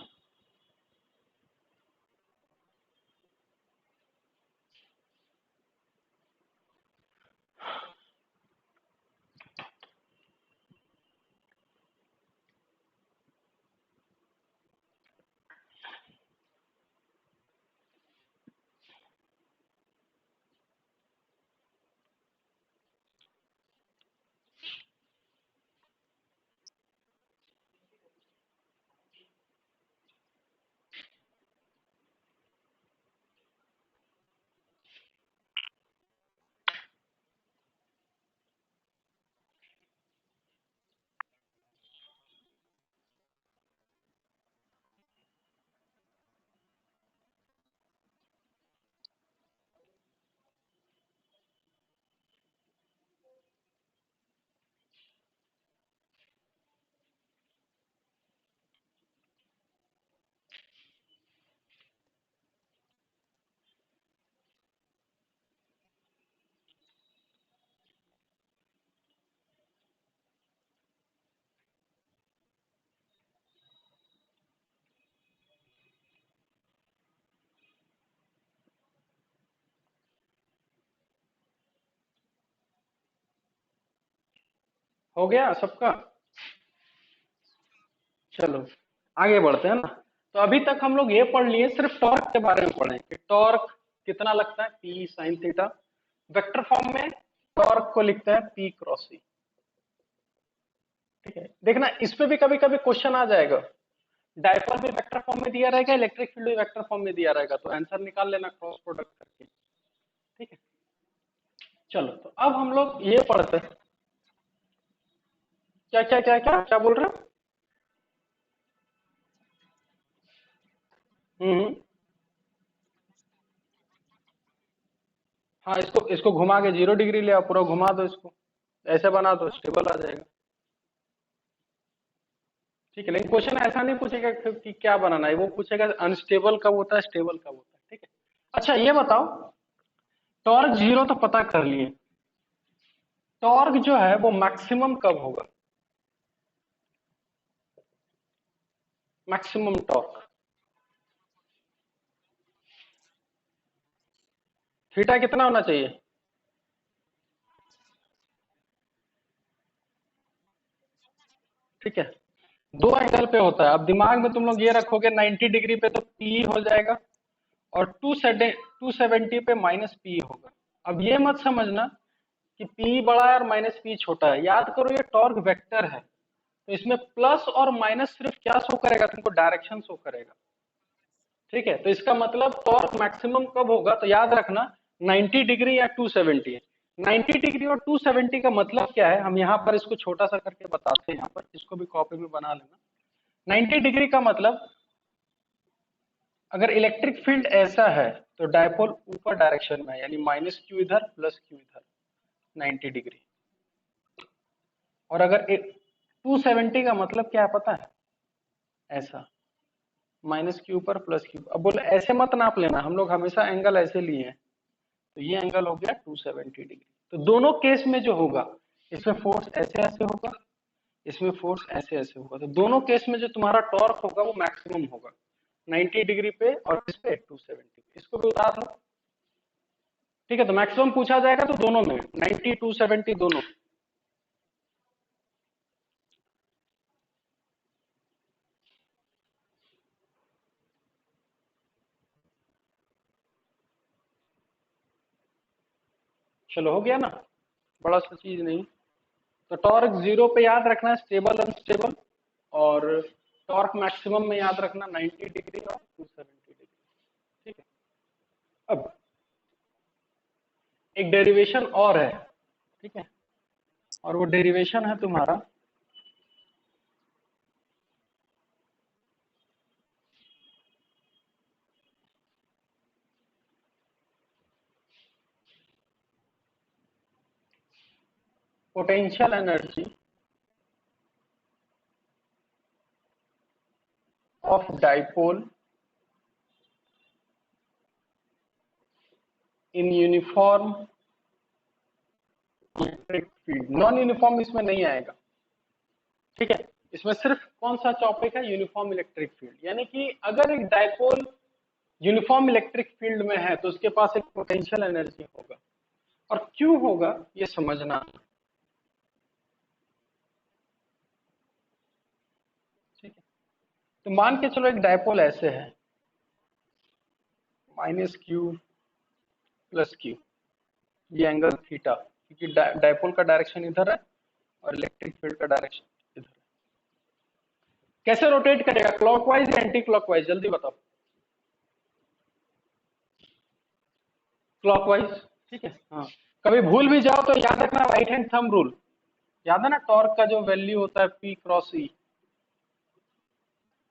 हो गया सबका? चलो आगे बढ़ते हैं ना। तो अभी तक हम लोग ये पढ़ लिए, सिर्फ टॉर्क के बारे में पढ़े कि टॉर्क कितना लगता है, P sine theta. Vector form में टॉर्क को लिखते हैं पी क्रॉस सी। ठीक है, देखना इस पे भी कभी कभी क्वेश्चन आ जाएगा। डायपोल भी वेक्टर फॉर्म में दिया रहेगा, इलेक्ट्रिक फील्ड भी वेक्टर फॉर्म में दिया रहेगा, तो आंसर निकाल लेना क्रॉस प्रोडक्ट करके। ठीक है, चलो तो अब हम लोग ये पढ़ते हैं। क्या क्या क्या क्या क्या बोल रहे हो? हम्म। हाँ, इसको इसको घुमा के 0 डिग्री ले आओ, पूरा घुमा दो इसको, ऐसे बना दो, स्टेबल आ जाएगा। ठीक है, लेकिन क्वेश्चन ऐसा नहीं पूछेगा कि क्या बनाना है, वो पूछेगा अनस्टेबल कब होता है, स्टेबल कब होता है। ठीक है, अच्छा ये बताओ, टॉर्क जीरो तो पता कर लिए, टॉर्क जो है वो मैक्सिमम कब होगा? मैक्सिमम टॉर्क थीटा कितना होना चाहिए? ठीक है, दो एंगल पे होता है। अब दिमाग में तुम लोग ये रखोगे 90 डिग्री पे तो पी हो जाएगा, और 270 पे माइनस पी होगा। अब ये मत समझना कि पी बड़ा है और माइनस पी छोटा है, याद करो ये टॉर्क वेक्टर है, तो इसमें प्लस और माइनस सिर्फ क्या शो करेगा तुमको, डायरेक्शन शो करेगा। ठीक है, तो इसका मतलब टॉर्क मैक्सिमम कब होगा, तो याद रखना 90 डिग्री या 270। 90 डिग्री और 270 का मतलब क्या है, हम यहाँ पर इसको छोटा सा करके बताते हैं, यहाँ पर इसको भी कॉपी में बना लेना। 90 डिग्री का मतलब अगर इलेक्ट्रिक फील्ड ऐसा है तो डायपोल ऊपर डायरेक्शन में है, यानी माइनस क्यू इधर प्लस क्यू इधर, 90 डिग्री। और अगर 270 का मतलब क्या है पता है, ऐसा, माइनस क्यू पर प्लस क्यू। अब बोले ऐसे मत नाप लेना, हम लोग हमेशा एंगल ऐसे लिए हैं, तो ये एंगल हो गया 270 डिग्री। तो दोनों केस में जो होगा, इसमें फोर्स ऐसे ऐसे होगा, इसमें फोर्स ऐसे ऐसे होगा, तो दोनों केस में जो तुम्हारा टॉर्क होगा वो मैक्सिमम होगा, 90 डिग्री पे और इस पे 270 पे। इसको भी उतार लो। ठीक है, तो मैक्सिमम पूछा जाएगा तो दोनों में 90 270 दोनों। चलो हो गया ना, बड़ा सा चीज नहीं। तो टॉर्क जीरो पे याद रखना स्टेबल अनस्टेबल, और टॉर्क मैक्सिमम में याद रखना 90 डिग्री और 270 डिग्री। ठीक है, अब एक डेरिवेशन और है। ठीक है, और वो डेरिवेशन है तुम्हारा potential energy of dipole in uniform electric field. Non uniform इसमें नहीं आएगा। ठीक है, इसमें सिर्फ कौन सा टॉपिक है, यूनिफॉर्म इलेक्ट्रिक फील्ड, यानी कि अगर एक डाइपोल यूनिफॉर्म इलेक्ट्रिक फील्ड में है तो उसके पास एक पोटेंशियल एनर्जी होगा, और क्यों होगा ये समझना। ठीक है, तो मान के चलो एक डाइपोल ऐसे है, माइनस क्यू प्लस क्यू, ये एंगल थीटा, क्योंकि डाइपोल का डायरेक्शन इधर है और इलेक्ट्रिक फील्ड का डायरेक्शन इधर है। कैसे रोटेट करेगा, क्लॉकवाइज या एंटी क्लॉकवाइज, जल्दी बताओ। क्लॉकवाइज। ठीक है, हाँ, कभी भूल भी जाओ तो याद रखना राइट हैंड थंब रूल, याद है ना, टॉर्क का जो वैल्यू होता है पी क्रॉस ई,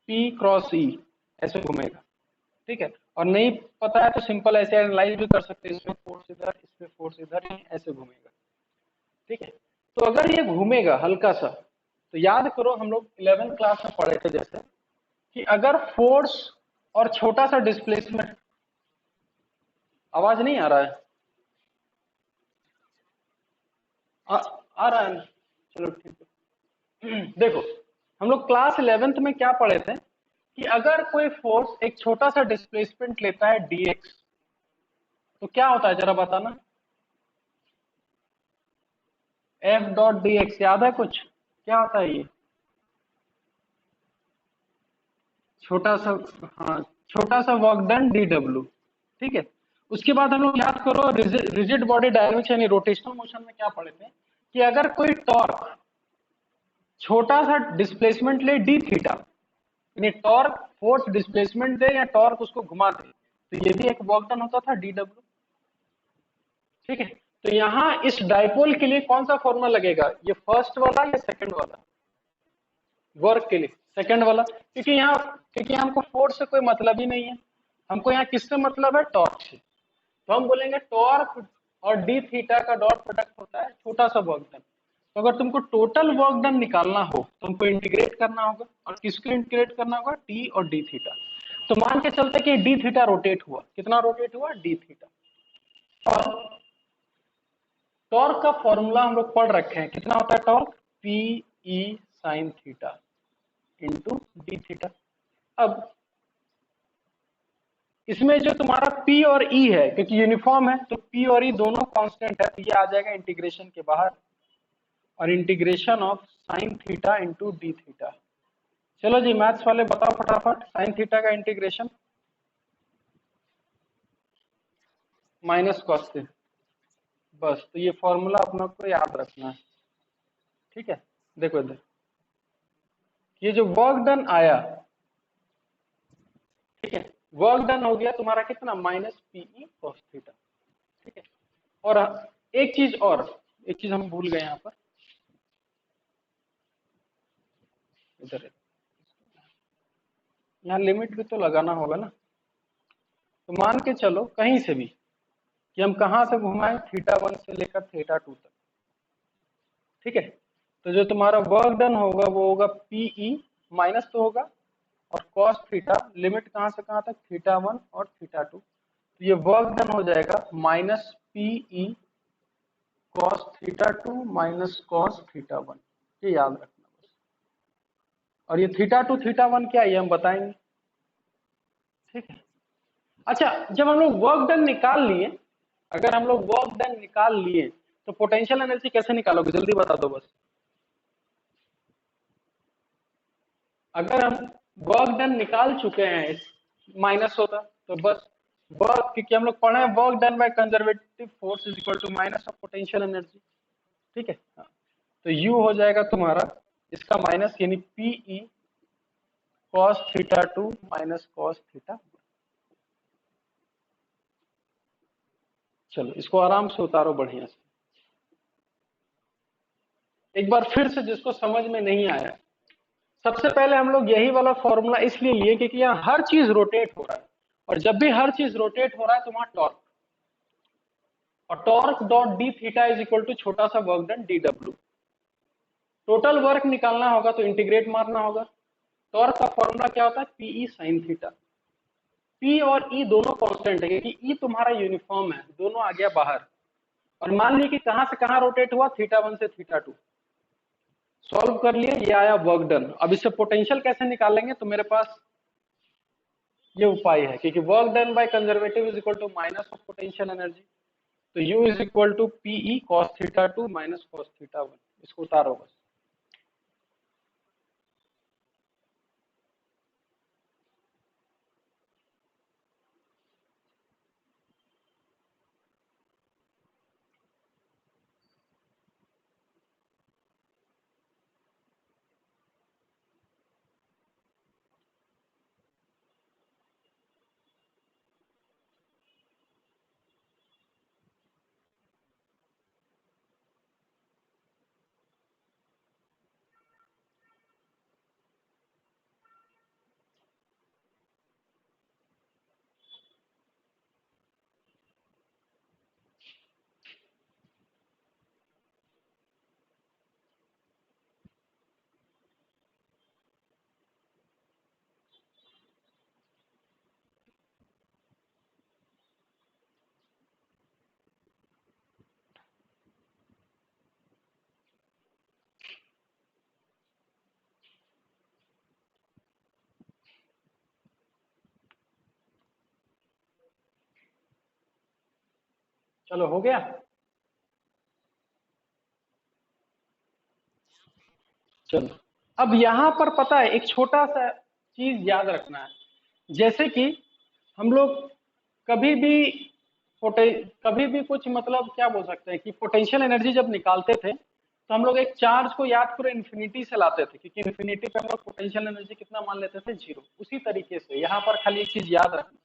पी क्रॉस ई ऐसे घूमेगा। ठीक है, और नहीं पता है तो सिंपल ऐसे एनालाइज भी कर सकते हैं, इसमें फोर्स इधर, इसमें फोर्स इधर, ऐसे घूमेगा। ठीक है, तो अगर ये घूमेगा हल्का सा, तो याद करो हम लोग 11th क्लास में पढ़े थे जैसे, कि अगर फोर्स और छोटा सा डिस्प्लेसमेंट, आवाज नहीं आ रहा है? आ, आ रहा है ना? चलो ठीक है। देखो, हम लोग क्लास 11th में क्या पढ़े थे, कि अगर कोई फोर्स एक छोटा सा डिस्प्लेसमेंट लेता है dx, तो क्या होता है जरा बताना। एफ डॉट डी एक्स याद है कुछ, क्या होता है ये? छोटा सा, हाँ, छोटा सा वर्क डन डी डब्ल्यू। ठीक है। उसके बाद हम लोग याद करो रिजिड बॉडी डायनेमिक्स यानी रोटेशनल मोशन में क्या पढ़े थे कि अगर कोई टॉर्क छोटा सा डिस्प्लेसमेंट ले डी थीटा, यानी टॉर्क फोर्स डिस्प्लेसमेंट दे या टॉर्क उसको घुमा दे, तो ये भी एक वर्क डन होता था डी डब्ल्यू। ठीक है। तो यहाँ इस डाइपोल के लिए कौन सा फॉर्मूला लगेगा, ये फर्स्ट वाला या सेकंड वाला? वर्क के लिए सेकंड वाला, क्योंकि हमको फोर्स से कोई मतलब ही नहीं है, हमको यहाँ किससे मतलब है, टॉर्क से। तो हम बोलेंगे टॉर्क और डी थीटा का डॉट प्रोडक्ट होता है छोटा सा वर्क डन। तो अगर तुमको टोटल वर्क डन निकालना हो तो तुमको इंटीग्रेट करना होगा, और किसको इंटीग्रेट करना होगा, टी और डी थीटा। तो मान के चलते कि डी थीटा रोटेट हुआ, कितना रोटेट हुआ, डी थीटा। और टॉर्क का फॉर्मूला हम लोग पढ़ रखे हैं, कितना होता है torque, P E sine theta into D theta. अब इसमें जो तुम्हारा P और E है, क्योंकि यूनिफॉर्म है तो P और E दोनों कांस्टेंट है, तो ये आ जाएगा इंटीग्रेशन के बाहर, और integration of sine theta into D theta. चलो जी मैथ्स वाले बताओ फटाफट, साइन थीटा का इंटीग्रेशन माइनस कॉस से, बस। तो ये फॉर्मूला अपना को याद रखना है। ठीक है। देखो इधर ये जो वर्क डन आया, ठीक है, वर्क डन हो गया तुम्हारा कितना, माइनस पीई कॉस थीटा। ठीक है। और एक चीज हम भूल गए यहाँ पर, इधर यहाँ लिमिट भी तो लगाना होगा ना। तो मान के चलो कहीं से भी कि हम कहाँ से घुमाएं, थीटा वन से लेकर थीटा टू तक। ठीक है। तो जो तुम्हारा वर्क डन होगा वो होगा पीई, माइनस तो होगा, और कॉस थीटा, लिमिट कहाँ से कहाँ तक, थीटा वन और थीटा टू। तो ये वर्क डन हो जाएगा minus PE cos theta two minus cos theta one. ये याद रखना बस। और ये थीटा टू थीटा वन क्या है ये हम बताएंगे। ठीक है। अच्छा, जब हम लोग वर्क डन निकाल लिए, अगर हम लोग वर्क डन निकाल लिए तो पोटेंशियल एनर्जी कैसे निकालोगे, जल्दी बता दो बस। अगर हम वर्क डन निकाल चुके हैं, माइनस होता तो बस, वर्क, क्योंकि हम लोग पढ़े हैं work done by conservative force is equal to minus of potential energy. ठीक है। हाँ। तो यू हो जाएगा तुम्हारा इसका माइनस, यानी PE cos theta two minus cos theta. चलो इसको आराम से उतारो बढ़िया से, एक बार फिर से जिसको समझ में नहीं आया। सबसे पहले हम लोग यही वाला फॉर्मूला इसलिए लिए क्योंकि यहाँ हर चीज रोटेट हो रहा है, और जब भी हर चीज रोटेट हो रहा है तो वहां टॉर्क, और torque dot d theta is equal to छोटा सा work done d W. Total work निकालना होगा तो इंटीग्रेट मारना होगा। टॉर्क का फॉर्मूला क्या होता है, पीई साइन थीटा। पी और ई दोनों कांस्टेंट है, क्योंकि ई तुम्हारा यूनिफॉर्म है, दोनों आ गया बाहर। और मान ली कि कहां से कहां रोटेट हुआ, थीटा वन से थीटा टू। सॉल्व कर लिए, ये आया वर्क डन। अब इससे पोटेंशियल कैसे निकालेंगे, तो मेरे पास ये उपाय है, क्योंकि work done by conservative is equal to minus of potential energy. तो U is equal to pE cos theta two minus cos theta one. इसको उतारो बस। चलो हो गया। चलो, अब यहाँ पर पता है एक छोटा सा चीज याद रखना है। जैसे कि हम लोग कभी भी पोटे कभी भी कुछ मतलब क्या बोल सकते हैं कि पोटेंशियल एनर्जी जब निकालते थे तो हम लोग एक चार्ज को याद करो इन्फिनिटी से लाते थे, क्योंकि इन्फिनिटी पे हम लोग पोटेंशियल एनर्जी कितना मान लेते थे, जीरो। उसी तरीके से यहाँ पर खाली एक चीज याद रखना,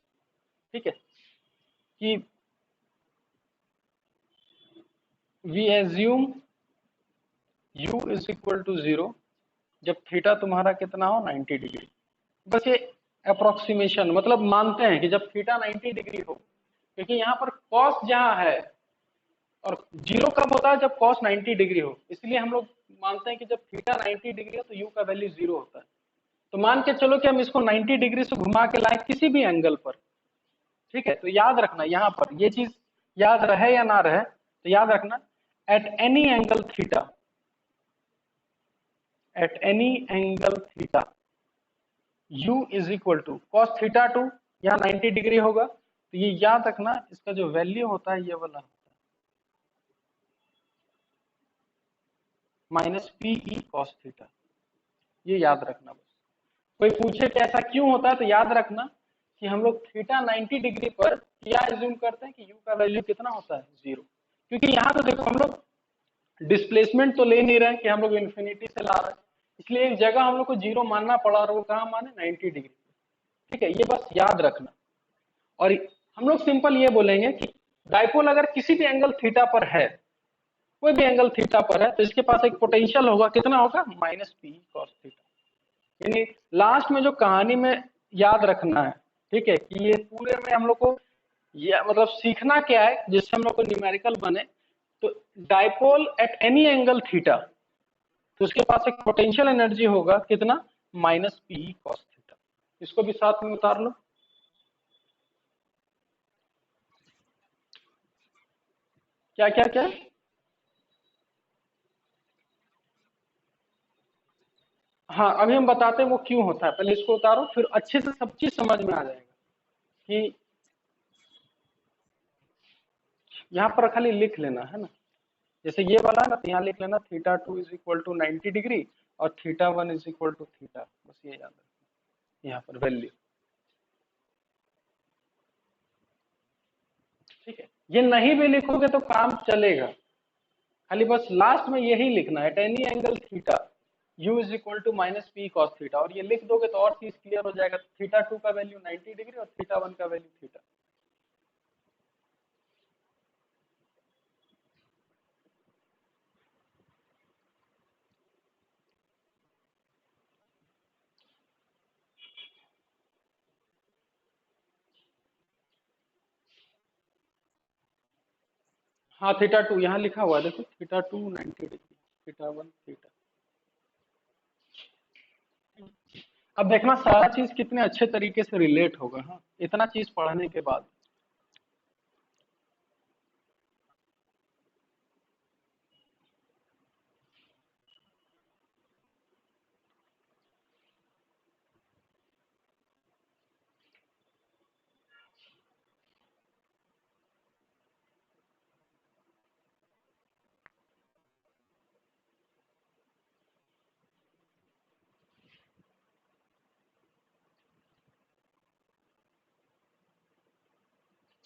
ठीक है, कि we assume u is equal to zero जब थीटा तुम्हारा कितना हो 90 डिग्री। बस ये अप्रोक्सीमेशन मतलब मानते हैं कि जब थीटा 90 डिग्री हो, क्योंकि यहाँ पर कॉस जहाँ है और जीरो कब होता है, जब कॉस 90 डिग्री हो, इसलिए हम लोग मानते हैं कि जब थीटा 90 डिग्री हो तो यू का वैल्यू जीरो होता है। तो मान के चलो कि हम इसको 90 डिग्री से घुमा के लाए किसी भी एंगल पर, ठीक है, तो याद रखना यहाँ पर ये चीज याद रहे या ना रहे, तो याद रखना at any angle theta, at any angle theta u is equal to cos theta two, यहाँ 90 डिग्री होगा, तो ये याद रखना इसका जो वैल्यू होता है ये वाला minus P E cos theta, ये याद रखना। बस कोई पूछे कि ऐसा क्यों होता है तो याद रखना कि हम लोग थीटा 90 डिग्री पर क्या एज्यूम करते हैं कि u का वैल्यू कितना होता है, जीरो। क्योंकि यहाँ तो देखो हम लोग डिस्प्लेसमेंट तो ले नहीं रहे कि हम लोग इन्फिनिटी से ला रहे हैं, इसलिए एक जगह हम लोग को जीरो मानना पड़ा और वो कहाँ माने 90 डिग्री, ठीक है, ये बस याद रखना। और हम लोग सिंपल ये बोलेंगे कि डाइपोल अगर किसी भी एंगल थीटा पर है, कोई भी एंगल थीटा पर है, तो इसके पास एक पोटेंशियल होगा, कितना होगा, माइनस पी कॉस थीटा। यानी लास्ट में जो कहानी में याद रखना है, ठीक है, कि ये पूरे में हम लोग को ये मतलब सीखना क्या है जिससे हम लोग को न्यूमेरिकल बने, तो dipole at any angle theta, तो उसके पास एक पोटेंशियल एनर्जी होगा कितना, माइनस पी कॉस थीटा। इसको भी साथ में उतार लो। क्या क्या क्या, हाँ अभी हम बताते हैं वो क्यों होता है, पहले इसको उतारो फिर अच्छे से सब चीज समझ में आ जाएगा। कि यहाँ पर खाली लिख लेना है ना, जैसे ये वाला है ना, तो यहाँ लिख लेना theta two is equal to 90 degree और theta one is equal to theta, बस ये याद रखना यहाँ पर वैल्यू, ठीक है। ये नहीं भी लिखोगे तो काम चलेगा, खाली बस लास्ट में यही लिखना है, at any angle theta u is equal to minus p cos theta, और ये लिख दोगे तो और चीज क्लियर हो जाएगा। थीटा टू का वैल्यू 90 डिग्री और थीटा वन का वैल्यू थीटा। हाँ थीटा टू यहाँ लिखा हुआ है, देखो theta two 90 degree, theta one theta. अब देखना सारा चीज कितने अच्छे तरीके से रिलेट होगा, हाँ इतना चीज पढ़ने के बाद।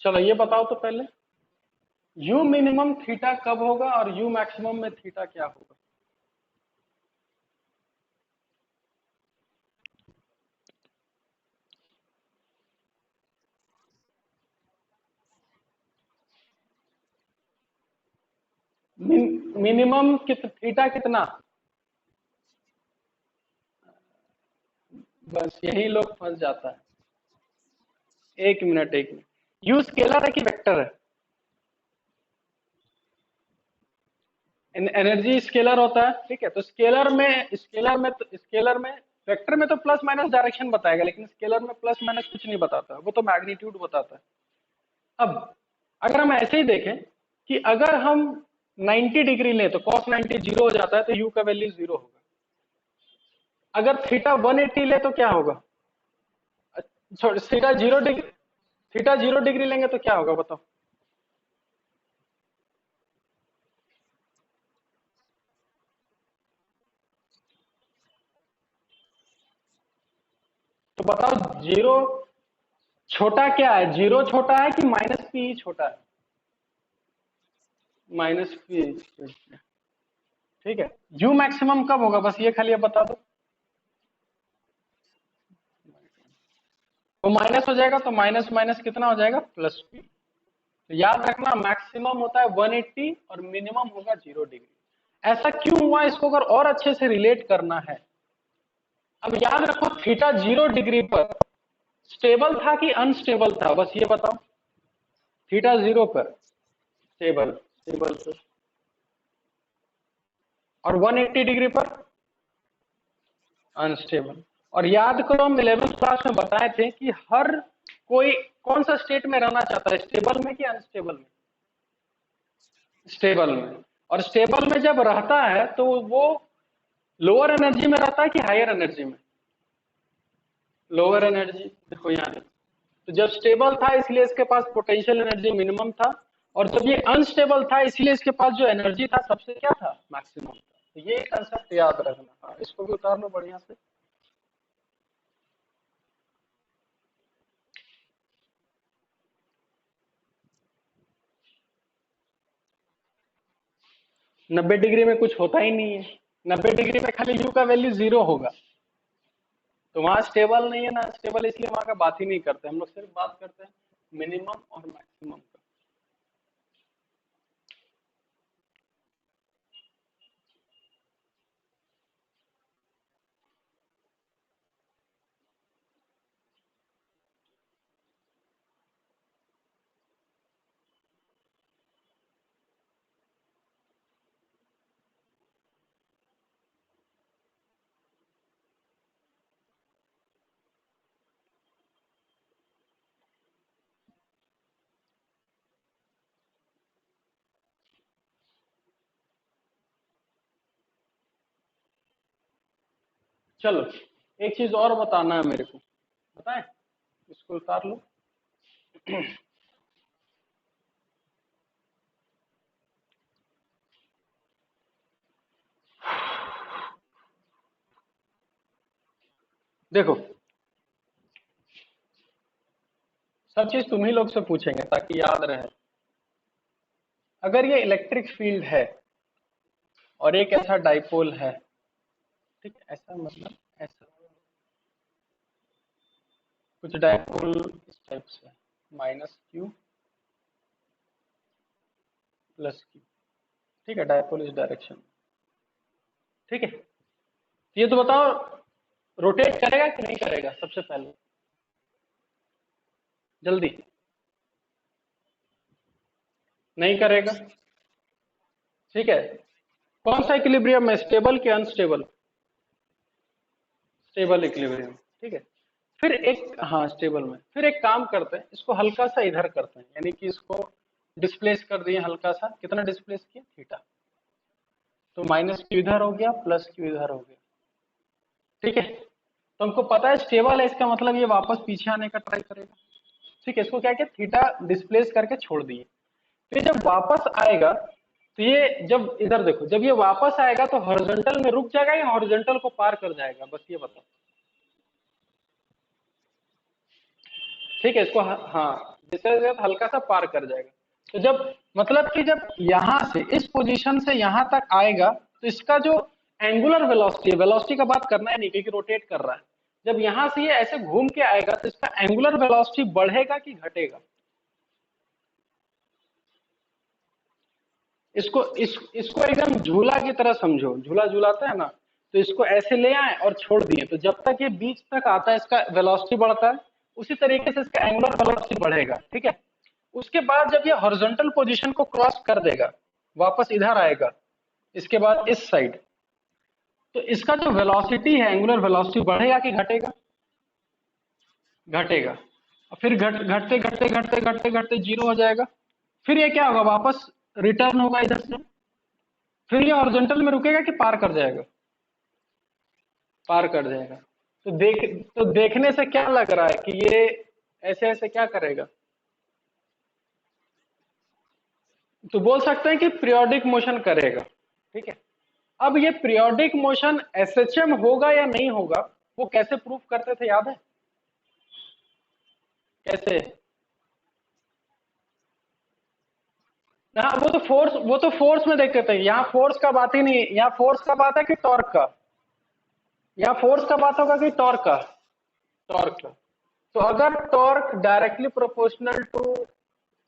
चलो ये बताओ तो पहले, यू मिनिमम थीटा कब होगा और यू मैक्सिमम में थीटा क्या होगा। मिनिमम थीटा कितना, बस यही लोग फंस जाता है। एक मिनट एक मिनट, यू स्केलर है कि वेक्टर है, एनर्जी स्केलर होता है, ठीक है, तो स्केलर में वेक्टर में तो प्लस माइनस डायरेक्शन बताएगा, लेकिन स्केलर में प्लस माइनस कुछ नहीं बताता, वो तो मैग्नीट्यूड बताता है। अब अगर हम ऐसे ही देखें कि अगर हम 90 डिग्री लें तो cos 90 जीरो हो जाता है, तो u का वैल्यू जीरो होगा। अगर थीटा 180 ले तो क्या होगा, theta zero degree, theta zero degree लेंगे तो क्या होगा बताओ। तो बताओ जीरो छोटा क्या है, जीरो छोटा है कि माइनस पी छोटा है? Minus P. ठीक है, यू मैक्सिमम कब होगा बस ये खाली अब बता दो। तो माइनस हो जाएगा, तो माइनस माइनस कितना हो जाएगा, प्लस पी। तो याद रखना मैक्सिमम होता है 180 और मिनिमम होगा 0 डिग्री। ऐसा क्यों हुआ, इसको अगर और अच्छे से रिलेट करना है, अब याद रखो थीटा 0 डिग्री पर स्टेबल था कि अनस्टेबल था, बस ये बताओ। थीटा 0 पर स्टेबल, स्टेबल पर, और 180 डिग्री पर अनस्टेबल। और याद करो हम 11th क्लास में बताए थे कि हर कोई कौन सा स्टेट में रहना चाहता है, स्टेबल में कि अनस्टेबल में? स्टेबल में। और स्टेबल में जब रहता है तो वो लोअर एनर्जी में रहता है कि हायर एनर्जी में? Lower energy. देखो यहाँ देखो, तो जब स्टेबल था इसलिए इसके पास पोटेंशियल एनर्जी मिनिमम था, और जब ये अनस्टेबल था इसलिए इसके पास जो एनर्जी था सबसे क्या था, मैक्सिमम था। तो ये कंसेप्ट याद रखना। हाँ, इसको भी उतार लो बढ़िया से। नब्बे डिग्री में कुछ होता ही नहीं है, 90 डिग्री में खाली यू का वैल्यू 0 होगा। तो वहां स्टेबल नहीं है ना, स्टेबल, इसलिए वहां का बात ही नहीं करते हम लोग, सिर्फ बात करते हैं मिनिमम और मैक्सिमम का। चलो एक चीज और बताना है मेरे को, बताएं? इसको उतार लो। देखो सब चीज तुम ही लोग से पूछेंगे ताकि याद रहे। अगर ये इलेक्ट्रिक फील्ड है और एक ऐसा डाइपोल है, ठीक है, ऐसा मतलब ऐसा कुछ डाइपोल इस टाइप से, माइनस क्यू प्लस क्यू, ठीक है, डाइपोल इस डायरेक्शन, ठीक है। ये तो बताओ रोटेट करेगा कि नहीं करेगा सबसे पहले, जल्दी। नहीं करेगा, ठीक है। कौन सा इक्विलिब्रियम है, स्टेबल कि अनस्टेबल? स्टेबल इक्विलिब्रियम, ठीक है। फिर एक, हाँ स्टेबल में, फिर एक काम करते हैं, इसको हल्का सा इधर करते हैं, यानी कि इसको डिस्प्लेस कर दिए हल्का सा, कितना डिस्प्लेस किया, थीटा। तो माइनस क्यू इधर हो गया, प्लस क्यू इधर हो गया, ठीक है। तो हमको पता है स्टेबल है, इसका मतलब ये वापस पीछे आने का ट्राई करेगा, ठीक है। इसको क्या किया, थीटा डिस्प्लेस करके छोड़ दिए। तो ये जब वापस आएगा, तो ये जब इधर देखो, जब ये वापस आएगा तो हॉरिजॉन्टल में रुक जाएगा या हॉरिजॉन्टल को पार कर जाएगा, बस ये बताओ। ठीक है, इसको हाँ जैसे हल्का सा पार कर जाएगा। तो जब मतलब कि जब यहां से इस पोजीशन से यहां तक आएगा तो इसका जो एंगुलर वेलोसिटी है, वेलोसिटी का बात करना है नहीं क्योंकि रोटेट कर रहा है, जब यहां से ये ऐसे घूम के आएगा तो इसका एंगुलर वेलोसिटी बढ़ेगा कि घटेगा? इसको एकदम झूला की तरह समझो, झूला झूलाता है ना, तो इसको ऐसे ले आए और छोड़ दिए, तो जब तक ये बीच तक आता है इसका वेलोसिटी बढ़ता है, उसी तरीके से इसका एंगुलर वेलोसिटी बढ़ेगा, ठीक है। उसके बाद जब ये हॉरिजॉन्टल पोजीशन को क्रॉस कर देगा, वापस इधर आएगा, इसके बाद इस साइड, तो इसका जो वेलोसिटी है, एंगुलर वेलोसिटी बढ़ेगा कि घटेगा? घटेगा। और फिर घटते घटते घटते घटते घटते जीरो हो जाएगा। फिर ये क्या होगा, वापस रिटर्न होगा इधर से, फिर ये हॉरिजॉन्टल में रुकेगा कि पार कर जाएगा? पार कर जाएगा। तो देखने से क्या लग रहा है कि ये ऐसे ऐसे क्या करेगा? तो बोल सकते हैं कि पीरियोडिक मोशन करेगा, ठीक है। अब ये पीरियोडिक मोशन एसएचएम होगा या नहीं होगा, वो कैसे प्रूफ करते थे याद है? कैसे? हाँ, वो तो फोर्स में देखते थे, यहाँ फोर्स का बात ही नहीं है, यहाँ फोर्स का बात है कि टॉर्क का? यहाँ फोर्स का बात होगा कि टॉर्क का? टॉर्क का। तो अगर torque directly proportional to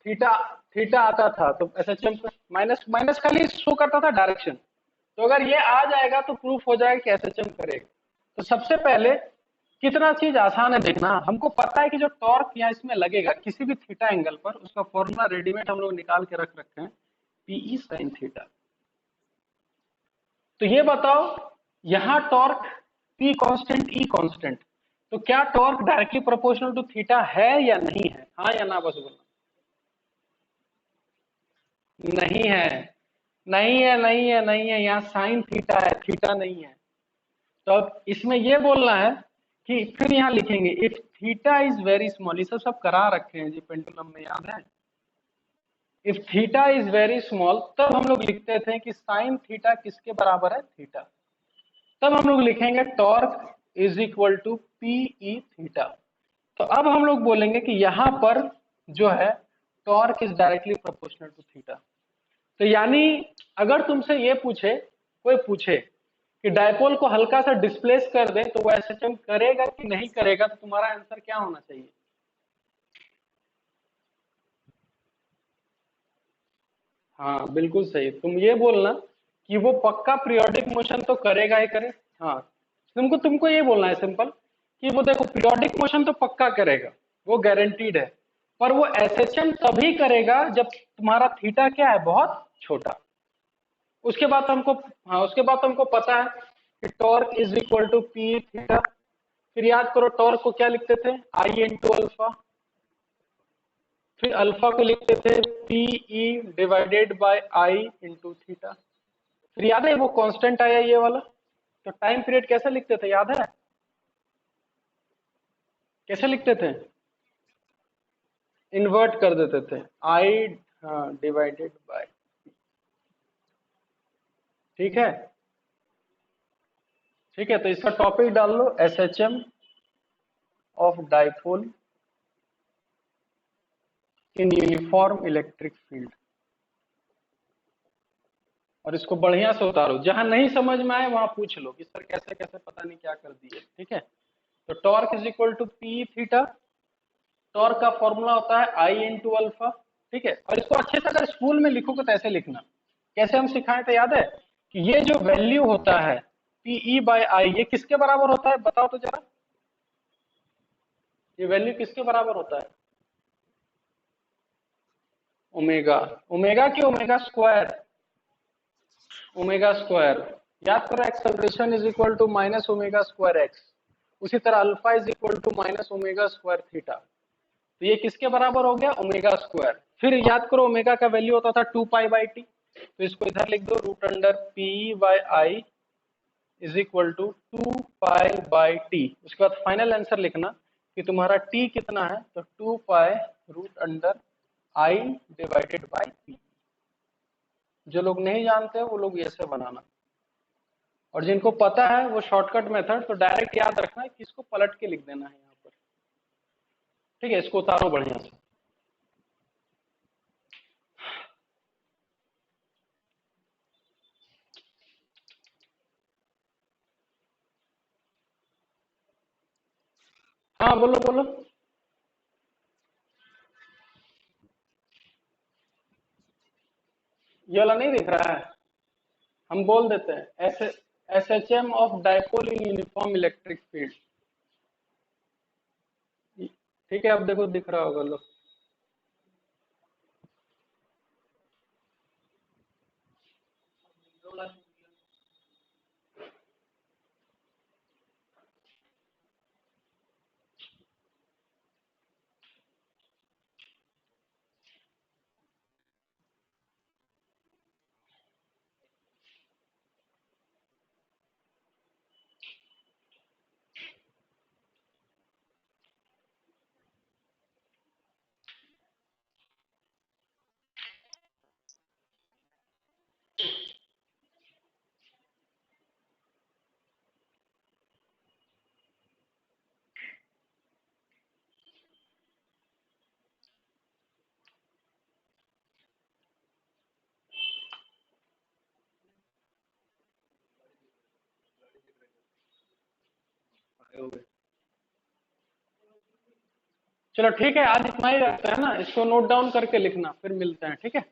theta, theta आता था तो एसएचएम माइनस माइनस खाली शो करता था डायरेक्शन। तो अगर ये आ जाएगा तो प्रूफ हो जाएगा कि एसएचएम करेगा। तो सबसे पहले कितना चीज आसान है देखना, हमको पता है कि जो टॉर्क यहाँ इसमें लगेगा किसी भी थीटा एंगल पर, उसका फॉर्मूला रेडीमेड हम लोग निकाल के रख रखे हैं, पीई साइन थीटा। तो ये बताओ, यहाँ torque p constant E constant, तो क्या torque directly proportional to theta है या नहीं है? हाँ या ना बस बोलना। नहीं है, नहीं है, नहीं है, नहीं है, यहाँ साइन थीटा है, थीटा नहीं है। तो अब इसमें ये बोलना है कि फिर यहाँ लिखेंगे if theta is very small, ये सब करा रखे हैं जी पेंडुलम में, याद है? If theta is very small, तब हम लोग लिखते थे कि साइन थीटा किसके बराबर है? थीटा। तब हम लोग लिखेंगे torque is equal to p E theta. तो अब हम लोग बोलेंगे कि यहां पर जो है torque is directly proportional to theta. तो यानी अगर तुमसे ये पूछे, कोई पूछे कि डायपोल को हल्का सा डिस्प्लेस कर दे तो वो एसएचएम करेगा कि नहीं करेगा, तो तुम्हारा आंसर क्या होना चाहिए? हाँ बिल्कुल सही, तुम ये बोलना कि वो पक्का पीरियोडिक मोशन तो करेगा ही करे। हाँ, तुमको तुमको ये बोलना है सिंपल कि वो देखो पीरियोडिक मोशन तो पक्का करेगा, वो गारंटीड है, पर वो एसएचएम तभी करेगा जब तुम्हारा थीटा क्या है? बहुत छोटा। उसके बाद हमको, हाँ उसके बाद हमको पता है कि torque is equal to p theta. फिर याद करो टॉर्क को क्या लिखते थे? I into alpha. फिर अल्फा को लिखते थे p E divided by I into theta. फिर याद है वो कांस्टेंट आया ये वाला। तो टाइम पीरियड कैसे लिखते थे, याद है? कैसे लिखते थे? इन्वर्ट कर देते थे, आई डिवाइडेड बाय। ठीक है, ठीक है, तो इसका टॉपिक डाल लो S H M of dipole in uniform electric field. और इसको बढ़िया से उतारो, जहां नहीं समझ में आए वहां पूछ लो कि सर कैसे कैसे पता नहीं क्या कर दिए। ठीक है, तो torque is equal to p theta. Torque का फॉर्मूला होता है आई इंटू अल्फा। ठीक है, और इसको अच्छे से अगर स्कूल में लिखोगे तो ऐसे लिखना, कैसे हम सिखाए थे याद है? कि ये जो वैल्यू होता है पीई बाय आई, ये किसके बराबर होता है बताओ तो जरा? ये वैल्यू किसके बराबर होता है? ओमेगा। ओमेगा की ओमेगा स्क्वायर, ओमेगा स्क्वायर। याद करो acceleration is equal to minus omega square x. उसी तरह alpha is equal to minus omega square theta. तो ये किसके बराबर हो गया? Omega square. फिर याद करो ओमेगा का वैल्यू होता था 2 पाई बाई टी, तो इसको इधर लिख दो root under p by I is equal to 2 pi by T. उसके बाद फाइनल आंसर लिखना कि तुम्हारा टी कितना है, तो 2 pi root under I divided by p. जो लोग नहीं जानते वो लोग ऐसे बनाना, और जिनको पता है वो शॉर्टकट मेथड, तो डायरेक्ट याद रखना है कि इसको पलट के लिख देना है यहाँ पर। ठीक है, इसको उतारो बढ़िया से। हाँ बोलो बोलो। ये वाला नहीं दिख रहा है? हम बोल देते हैं S H M of dipole in uniform electric field. ठीक है, अब देखो दिख रहा होगा लो। चलो ठीक है, आज इतना ही रखते हैं ना, इसको नोट डाउन करके लिखना, फिर मिलते हैं, ठीक है।